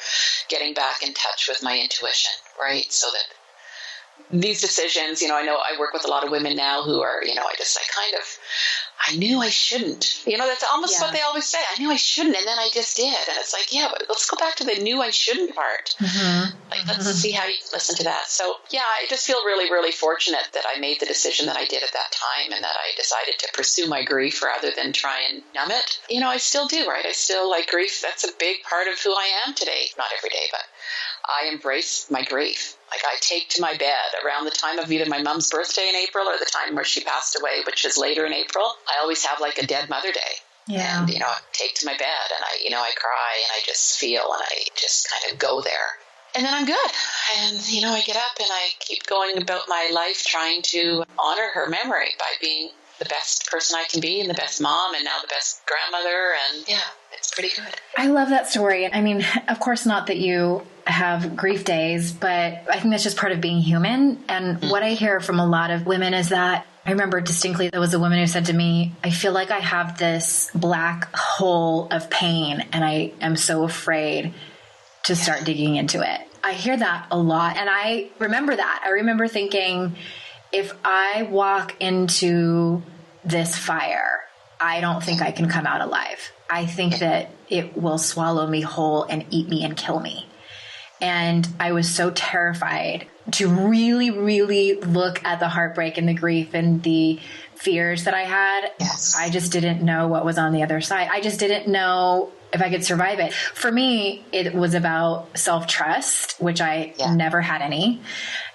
getting back in touch with my intuition, right? So that these decisions, I know I work with a lot of women now who are, I knew I shouldn't. That's almost what they always say. I knew I shouldn't, and then I just did. And it's like, but let's go back to the knew I shouldn't part. Let's see how you listen to that. So, I just feel really, really fortunate that I made the decision that I did at that time, and that I decided to pursue my grief rather than try and numb it. I still do, right? I still like grief. That's a big part of who I am today. Not every day, but I embrace my grief. Like, I take to my bed around the time of either my mom's birthday in April or the time where she passed away, which is later in April. I always have like a dead mother day. Yeah. And, I take to my bed and I cry and I just feel and I just kind of go there. And then I'm good. And, I get up and I keep going about my life trying to honor her memory by being the best person I can be and the best mom and now the best grandmother. And it's pretty good. I love that story. Of course, not that you have grief days, but I think that's just part of being human. And what I hear from a lot of women is that I remember distinctly, there was a woman who said to me, I feel like I have this black hole of pain and I am so afraid to start digging into it. I hear that a lot. And I remember that. I remember thinking, if I walk into this fire, I don't think I can come out alive. I think that it will swallow me whole and eat me and kill me. And I was so terrified to really, really look at the heartbreak and the grief and the fears that I had. Yes. I just didn't know what was on the other side. I just didn't know if I could survive it. For me, it was about self-trust, which I never had any.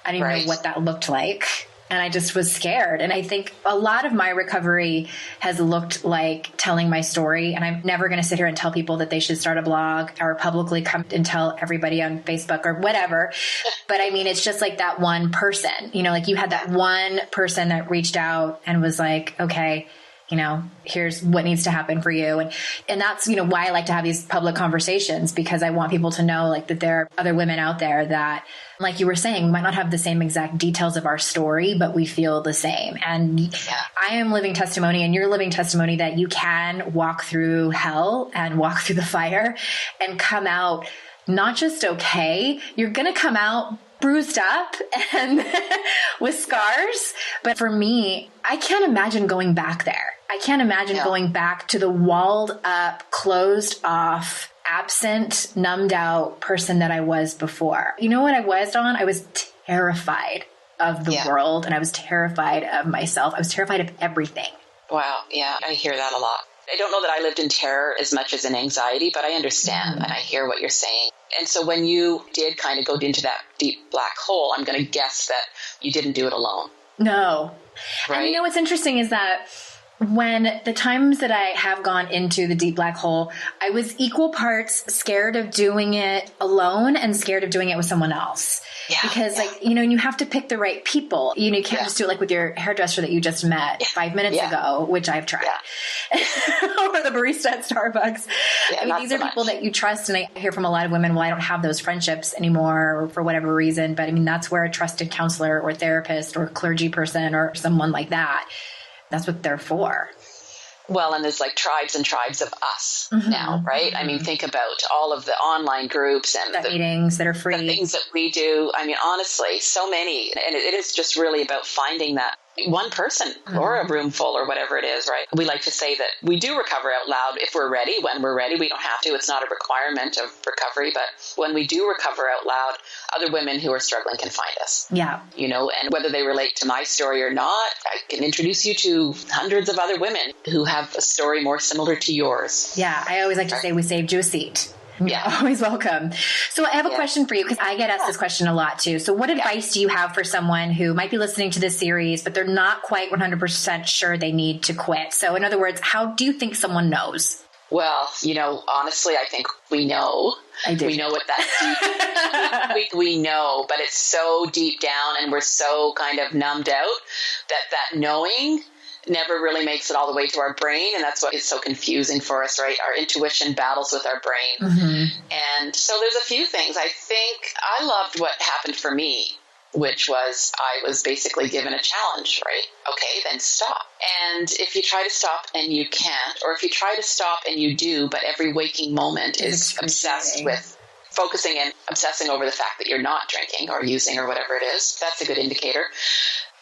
I didn't know what that looked like. And I just was scared. And I think a lot of my recovery has looked like telling my story. And I'm never going to sit here and tell people that they should start a blog or publicly come and tell everybody on Facebook or whatever. But it's just like that one person, like you had that one person that reached out and was like, okay, here's what needs to happen for you. And that's, why I like to have these public conversations, because I want people to know like that there are other women out there that, like you were saying, we might not have the same exact details of our story, but we feel the same. And I am living testimony and you're living testimony that you can walk through hell and walk through the fire and come out not just okay, you're going to come out bruised up and with scars. But for me, I can't imagine going back there. I can't imagine going back to the walled up, closed off, absent, numbed out person that I was before. You know what I was on? I was terrified of the world, and I was terrified of myself. I was terrified of everything. Wow. Yeah, I hear that a lot. I don't know that I lived in terror as much as in anxiety, but I understand and I hear what you're saying. And so when you did kind of go into that deep black hole, I'm going to guess that you didn't do it alone. No. Right? And what's interesting is that When the times that I have gone into the deep black hole, I was equal parts scared of doing it alone and scared of doing it with someone else. Yeah, because like, you know, you have to pick the right people. You know, you can't just do it like with your hairdresser that you just met 5 minutes ago, which I've tried. Or the barista at Starbucks. I mean, these are people that you trust. And I hear from a lot of women, well, I don't have those friendships anymore for whatever reason. But I mean, that's where a trusted counselor or therapist or clergy person or someone like that, that's what they're for. Well, and there's like tribes and tribes of us now, right? I mean, think about all of the online groups and the meetings that are free. The things that we do. I mean, honestly, so many. And it is just really about finding that one person or a room full or whatever it is, right? We like to say that we do recover out loud if we're ready, when we're ready. We don't have to. It's not a requirement of recovery. But when we do recover out loud, other women who are struggling can find us. Yeah. You know, and whether they relate to my story or not, I can introduce you to hundreds of other women who have a story more similar to yours. Yeah. I always like to say we saved you a seat. Yeah. Always welcome. So I have a question for you because I get asked this question a lot too. So what advice do you have for someone who might be listening to this series, but they're not quite 100% sure they need to quit? So in other words, how do you think someone knows? Well, you know, honestly, I think we know. We know what that deep, we know, but it's so deep down and we're so kind of numbed out that knowing never really makes it all the way to our brain. And that's what is so confusing for us, right? Our intuition battles with our brain. And so there's a few things. I think I loved what happened for me, which was I was basically given a challenge, right? Okay, then stop. And if you try to stop and you can't, or if you try to stop and you do, but every waking moment is obsessed with focusing and obsessing over the fact that you're not drinking or using or whatever it is, that's a good indicator.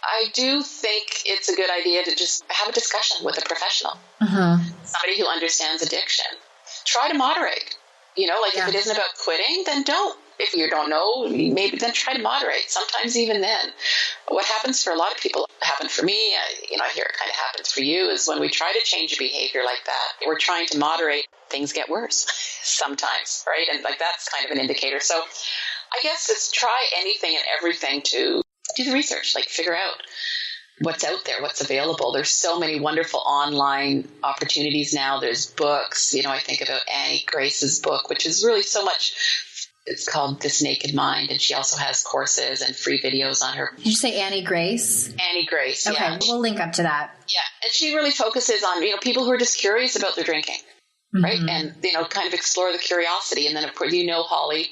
I do think it's a good idea to just have a discussion with a professional, somebody who understands addiction. Try to moderate. You know, like if it isn't about quitting, then don't. If you don't know, maybe then try to moderate. Sometimes even then. What happens for a lot of people, happened for me, I hear it kind of happens for you, is when we try to change a behavior like that, we're trying to moderate, things get worse sometimes, right? And like that's kind of an indicator. So I guess it's try anything and everything to do the research, like figure out what's out there, what's available. There's so many wonderful online opportunities now. There's books. You know, I think about Annie Grace's book, which is really so much. It's called This Naked Mind, and she also has courses and free videos on her. Did you say Annie Grace? Annie Grace, okay, yeah. We'll link up to that. Yeah, and she really focuses on, people who are just curious about their drinking, right? And, kind of explore the curiosity. And then, of course, Holly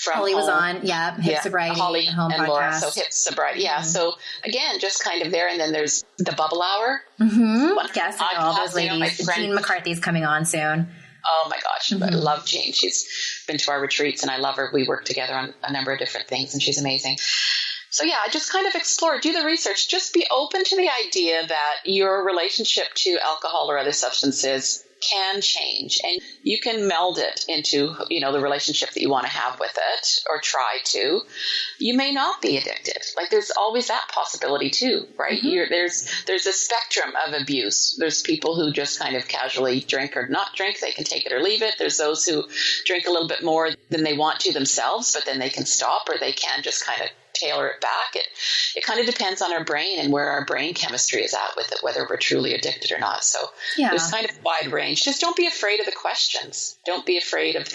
from Holly was on, Hip Sobriety, Holly Home and podcast. Laura, so Hip Sobriety, So, again, just kind of there. And then there's the Bubble Hour. Yes, I know all those ladies. Jean McCarthy's coming on soon. Oh my gosh, I love Jean. She's been to our retreats and I love her. We work together on a number of different things and she's amazing. So yeah, just kind of explore, do the research, just be open to the idea that your relationship to alcohol or other substances can change and you can meld it into, the relationship that you want to have with it or try to. You may not be addicted. Like there's always that possibility too, right? There's a spectrum of abuse. There's people who just kind of casually drink or not drink. They can take it or leave it. There's those who drink a little bit more than they want to themselves, but then they can stop or they can just kind of tailor it back. It kind of depends on our brain and where our brain chemistry is at with it, whether we're truly addicted or not. So there's kind of a wide range. Just don't be afraid of the questions. Don't be afraid of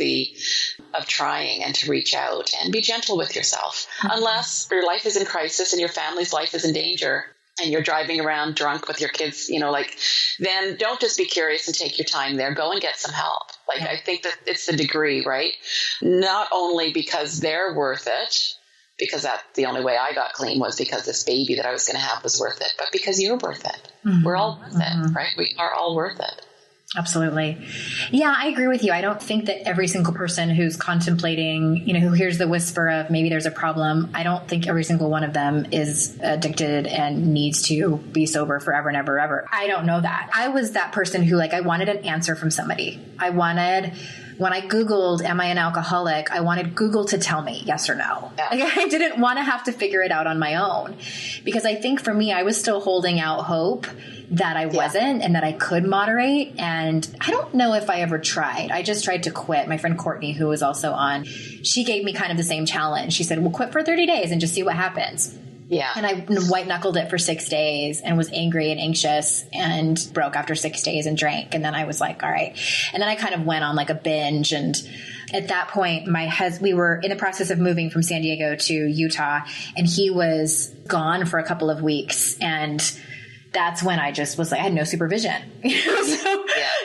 trying and to reach out and be gentle with yourself. Unless your life is in crisis and your family's life is in danger and you're driving around drunk with your kids, then don't just be curious and take your time there. Go and get some help. I think that it's the degree, right? Not only because they're worth it, because that's the only way I got clean was because this baby that I was going to have was worth it, but because you're worth it. We're all worth it, right? We are all worth it. Absolutely. Yeah, I agree with you. I don't think that every single person who's contemplating, who hears the whisper of maybe there's a problem, I don't think every single one of them is addicted and needs to be sober forever and ever, ever. I don't know that. I was that person who I wanted an answer from somebody. When I Googled, am I an alcoholic? I wanted Google to tell me yes or no. Yeah. I didn't want to have to figure it out on my own because I think for me, I was still holding out hope that I wasn't and that I could moderate. And I don't know if I ever tried. I just tried to quit. My friend Courtney, who was also on, she gave me kind of the same challenge. She said, well, quit for 30 days and just see what happens. Yeah. And I white knuckled it for 6 days and was angry and anxious and broke after 6 days and drank. And then I was like, all right. And then I kind of went on like a binge. And at that point, we were in the process of moving from San Diego to Utah, and he was gone for a couple of weeks. And that's when I just was like, I had no supervision.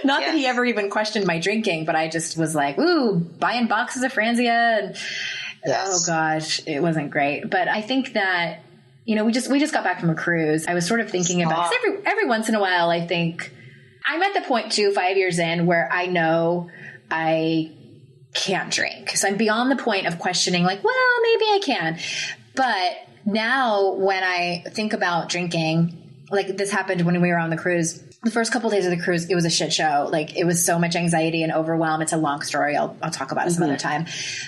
Not that he ever even questioned my drinking, but I just was like, ooh, buying boxes of Franzia. And oh gosh, it wasn't great. But I think that, you know, we just got back from a cruise. I was sort of thinking about, 'cause every once in a while, I think I'm at the point too, 5 years in, where I know I can't drink. So I'm beyond the point of questioning, like, well, maybe I can. But now when I think about drinking, like this happened when we were on the cruise. The first couple of days of the cruise, it was a shit show. Like, it was so much anxiety and overwhelm. It's a long story. I'll talk about it some other time.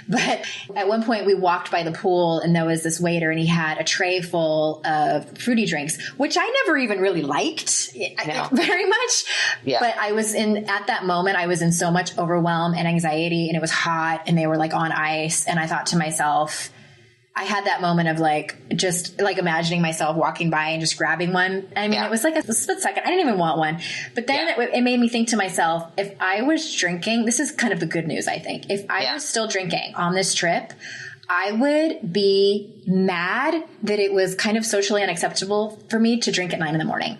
But at one point we walked by the pool, and there was this waiter, and he had a tray full of fruity drinks, which I never even really liked very much. Yeah. But at that moment, I was in so much overwhelm and anxiety, and it was hot, and they were like on ice. And I thought to myself, I had that moment of like, just like imagining myself walking by and just grabbing one. I mean, it was like a split second. I didn't even want one. But then it made me think to myself, if I was drinking, this is kind of the good news, I think. If I was still drinking on this trip, I would be mad that it was kind of socially unacceptable for me to drink at 9 a.m.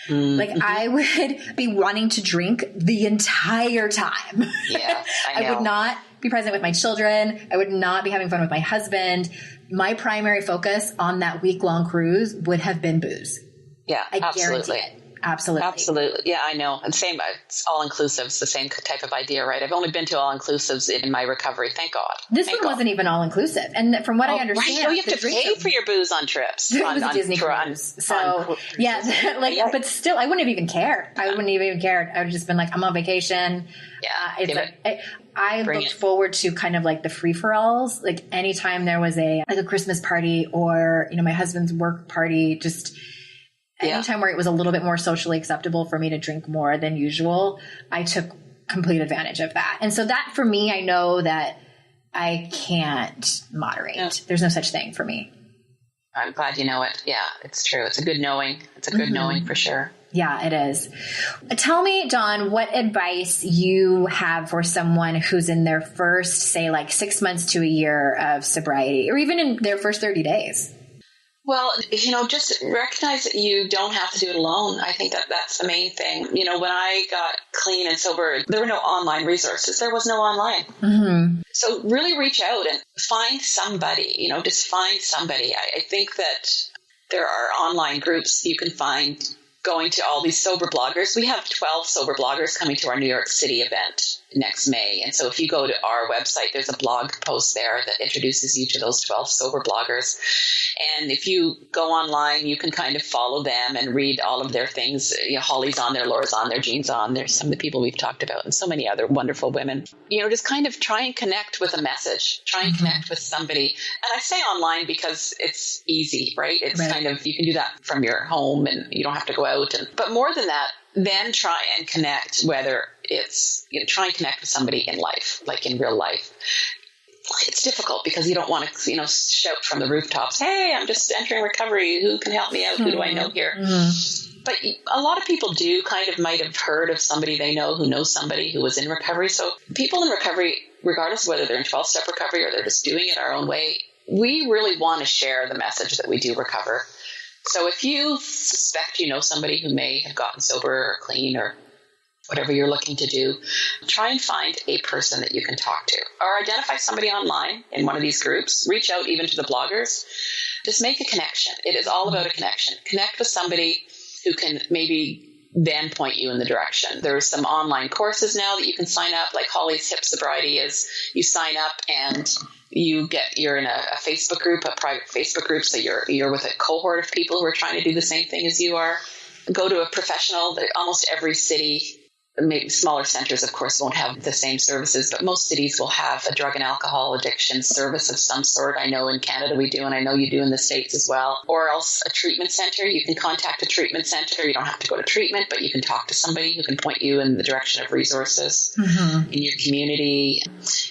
Like, I would be wanting to drink the entire time. Yeah, I would not be present with my children. I would not be having fun with my husband. My primary focus on that week-long cruise would have been booze. Yeah, I guarantee it. Absolutely. Absolutely. Yeah, I know. And same, it's all-inclusive. It's the same type of idea, right? I've only been to all-inclusives in my recovery. Thank God. This one wasn't even all-inclusive. And from what I understand... Right. Oh, you have to pay for your booze on trips. It was a Disney cruise. So, but still, I wouldn't have even cared. I wouldn't have even cared. I would have just been like, I'm on vacation. Yeah. I looked forward to kind of like the free-for-alls. Like, anytime there was a Christmas party or, you know, my husband's work party, just... Anytime where it was a little bit more socially acceptable for me to drink more than usual, I took complete advantage of that. And so that, for me, I know that I can't moderate. Yeah. There's no such thing for me. I'm glad you know it. Yeah, it's true. It's a good knowing. It's a good knowing for sure. Yeah, it is. Tell me, Dawn, what advice you have for someone who's in their first, say, like 6 months to a year of sobriety, or even in their first 30 days? Well, you know, just recognize that you don't have to do it alone. I think that's the main thing. You know, when I got clean and sober, there were no online resources. There was no online. Mm-hmm. So really reach out and find somebody, you know, just find somebody. I think that there are online groups you can find going to all these sober bloggers. We have 12 sober bloggers coming to our New York City event next May. And so if you go to our website, there's a blog post there that introduces you to those 12 sober bloggers. And if you go online, you can kind of follow them and read all of their things. You know, Holly's on there, Laura's on there, Jean's on there, some of the people we've talked about, and so many other wonderful women. You know, just kind of try and connect with a message. Try and connect with somebody. And I say online because it's easy, right? It's kind of, you can do that from your home and you don't have to go out. But more than that, then try and connect, whether it's, you know, try and connect with somebody in life, like in real life. It's difficult because you don't want to, you know, shout from the rooftops, hey, I'm just entering recovery. Who can help me out? Who do I know here? Mm-hmm. But a lot of people do kind of might have heard of somebody they know who knows somebody who was in recovery. So people in recovery, regardless of whether they're in 12-step recovery or they're just doing it our own way, we really want to share the message that we do recover. So if you suspect you know somebody who may have gotten sober or clean or whatever you're looking to do, try and find a person that you can talk to or identify somebody online in one of these groups. Reach out even to the bloggers. Just make a connection. It is all about a connection. Connect with somebody who can maybe then point you in the direction. There's some online courses now that you can sign up, like Holly's Hip Sobriety is you sign up and you're in a Facebook group, a private Facebook group. So you're with a cohort of people who are trying to do the same thing as you are. Go to a professional. Almost every city, maybe smaller centers, of course, won't have the same services, but most cities will have a drug and alcohol addiction service of some sort. I know in Canada we do, and I know you do in the States as well. Or else a treatment center. You can contact a treatment center. You don't have to go to treatment, but you can talk to somebody who can point you in the direction of resources in your community.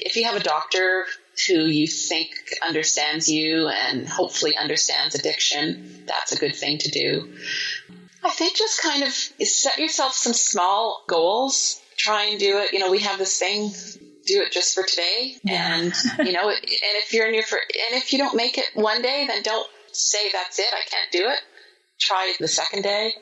If you have a doctor who you think understands you and hopefully understands addiction. That's a good thing to do. I think just kind of set yourself some small goals. Try and do it. We have this thing, do it just for today. Yeah. And, and if you don't make it one day, then don't say that's it. I can't do it. Try the second day.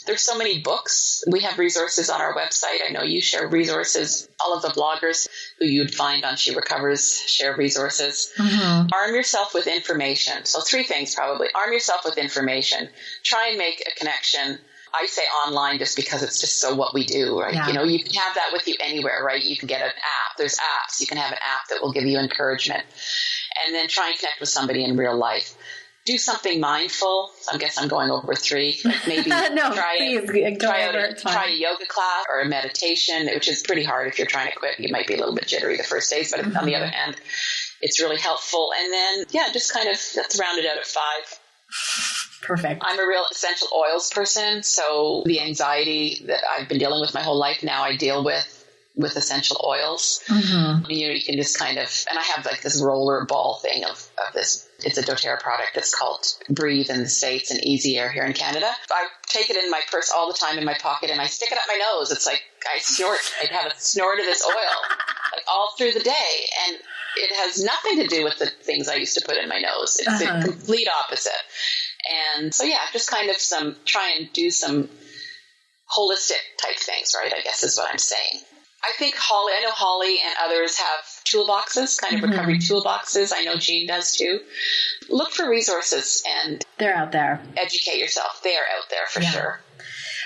There's so many books. We have resources on our website. I know you share resources. All of the bloggers who you'd find on She Recovers share resources. Mm-hmm. Arm yourself with information. So 3 things probably. Arm yourself with information. Try and make a connection. I say online just because it's just so what we do, right? Yeah. You can have that with you anywhere, right? You can get an app. There's apps. You can have an app that will give you encouragement. And then try and connect with somebody in real life. Do something mindful. I guess I'm going over 3. Like maybe try a yoga class or a meditation, which is pretty hard if you're trying to quit. You might be a little bit jittery the first days, but on the other hand, it's really helpful. And then, just kind of let's round it out at 5. Perfect. I'm a real essential oils person, so the anxiety that I've been dealing with my whole life now I deal with essential oils. Mm-hmm. You can just kind of, and I have like this roller ball thing of this. It's a doTERRA product. It's called Breathe in the States and Easy Air here in Canada. I take it in my purse all the time in my pocket and I stick it up my nose. It's like I'd have a snort of this oil like all through the day. And it has nothing to do with the things I used to put in my nose. It's the complete opposite. And so, just kind of try and do some holistic type things, right? I guess is what I'm saying. I think I know Holly and others have toolboxes, kind of recovery toolboxes. I know Jean does too. Look for resources and they're out there. Educate yourself. They are out there for sure.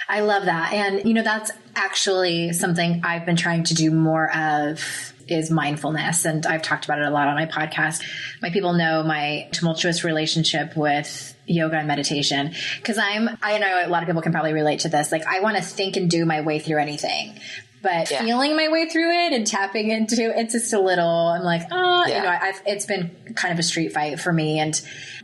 I love that. And, that's actually something I've been trying to do more of is mindfulness. And I've talked about it a lot on my podcast. My people know my tumultuous relationship with yoga and meditation. Cause I know a lot of people can probably relate to this. Like I want to think and do my way through anything. But feeling my way through it and tapping into it's just a little, I'm like, it's been kind of a street fight for me.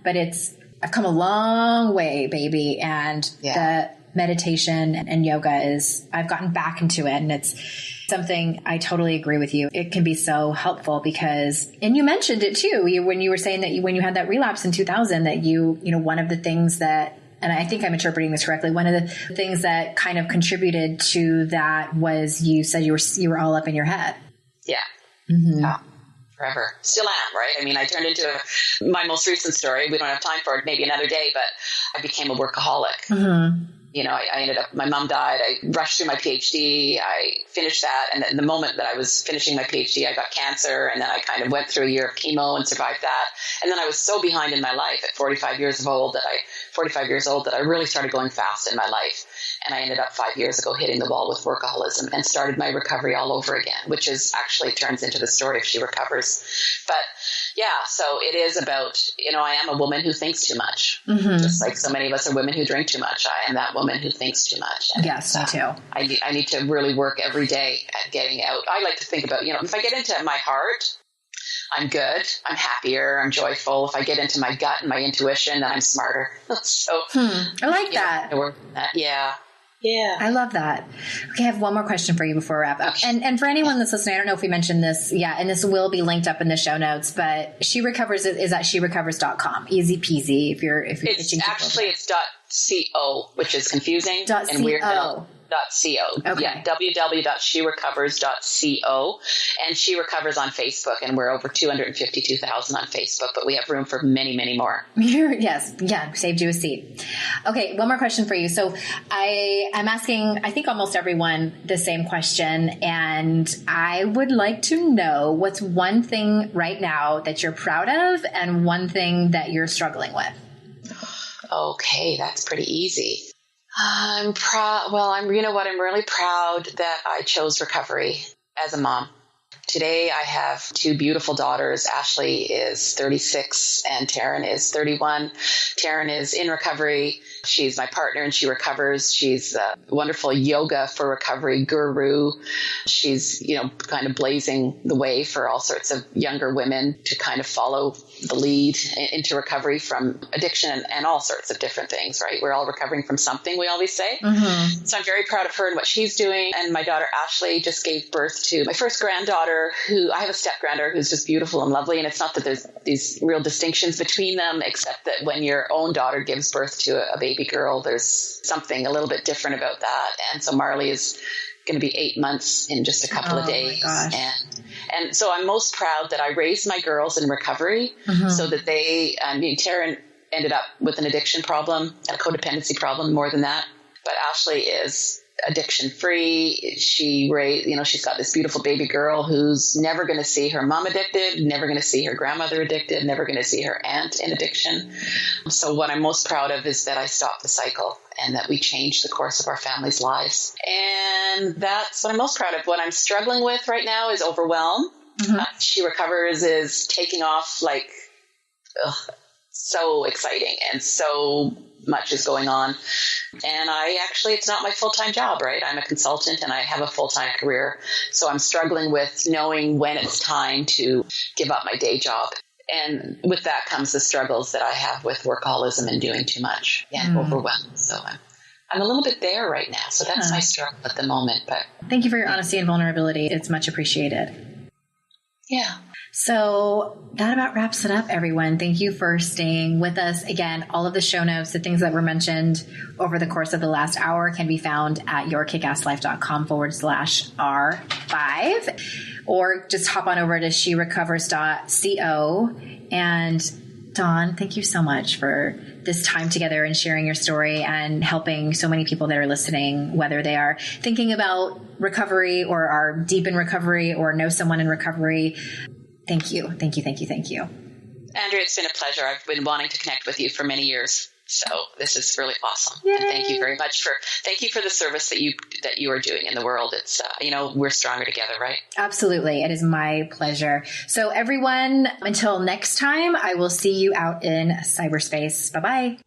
But I've come a long way, baby. And the meditation and yoga I've gotten back into it and it's something I totally agree with you. It can be so helpful because, and you mentioned it too, when you were saying that when you had that relapse in 2000, that one of the things that, and I think I'm interpreting this correctly, one of the things that kind of contributed to that was you said you were all up in your head. Yeah. Mm-hmm. Yeah. Forever. Still am, right? I mean, I turned into my most recent story. We don't have time for it, maybe another day, but I became a workaholic. Mm-hmm. I ended up, my mom died. I rushed through my PhD. I finished that. And then the moment that I was finishing my PhD, I got cancer. And then I kind of went through a year of chemo and survived that. And then I was so behind in my life at 45 years old that I really started going fast in my life. And I ended up 5 years ago hitting the wall with workaholism and started my recovery all over again, which is actually turns into the story of She Recovers. But so it is about, I am a woman who thinks too much. Mm-hmm. Just like so many of us are women who drink too much. I am that woman who thinks too much. And yes, me too. I need to really work every day at getting out. I like to think about, if I get into my heart, I'm good. I'm happier. I'm joyful. If I get into my gut and my intuition, then I'm smarter. So I like that. Yeah. I love that. Okay, I have one more question for you before we wrap up. Okay. And for anyone that's listening, I don't know if we mentioned this yet, and this will be linked up in the show notes, but She Recovers is at sherecovers.com. Easy peasy if you're pitching. Actually, it's .co, which is confusing. And weird. .co. Okay. Yeah, www.sherecovers.co. And She Recovers on Facebook, and we're over 252,000 on Facebook, but we have room for many, many more. Yes. Yeah. Saved you a seat. Okay. One more question for you. So I'm asking, I think almost everyone the same question, and I would like to know what's one thing right now that you're proud of and one thing that you're struggling with. Okay. That's pretty easy. I'm proud. Well, I'm really proud that I chose recovery as a mom. Today, I have 2 beautiful daughters. Ashley is 36 and Taryn is 31. Taryn is in recovery She's my partner and she recovers. She's a wonderful yoga for recovery guru. She's, kind of blazing the way for all sorts of younger women to kind of follow the lead into recovery from addiction and all sorts of different things, right? We're all recovering from something, we always say. Mm-hmm. So I'm very proud of her and what she's doing. And my daughter Ashley just gave birth to my first granddaughter, who I have a step granddaughter who's just beautiful and lovely. And it's not that there's these real distinctions between them, except that when your own daughter gives birth to a baby girl, there's something a little bit different about that. And so Marley is going to be 8 months in just a couple of days. And so I'm most proud that I raised my girls in recovery so that Taryn ended up with an addiction problem, a codependency problem more than that. But Ashley is addiction free. She's got this beautiful baby girl who's never going to see her mom addicted, never going to see her grandmother addicted, never going to see her aunt in addiction. So what I'm most proud of is that I stopped the cycle and that we changed the course of our family's lives. And that's what I'm most proud of. What I'm struggling with right now is overwhelm. She Recovers is taking off like so exciting and so much is going on. And it's not my full-time job, right? I'm a consultant and I have a full-time career. So I'm struggling with knowing when it's time to give up my day job. And with that comes the struggles that I have with workaholism and doing too much and overwhelmed. So I'm a little bit there right now. So that's my struggle at the moment. But thank you for your honesty and vulnerability. It's much appreciated. Yeah. So that about wraps it up, everyone. Thank you for staying with us. Again, all of the show notes, the things that were mentioned over the course of the last hour can be found at yourkickasslife.com/R5, or just hop on over to sherecovers.co. And Dawn, thank you so much for this time together and sharing your story and helping so many people that are listening, whether they are thinking about recovery or are deep in recovery or know someone in recovery. Thank you. Thank you. Thank you. Thank you. Andrea, it's been a pleasure. I've been wanting to connect with you for many years. So this is really awesome. Yay. And thank you very much thank you for the service that you are doing in the world. It's, we're stronger together, right? Absolutely. It is my pleasure. So everyone, until next time, I will see you out in cyberspace. Bye-bye.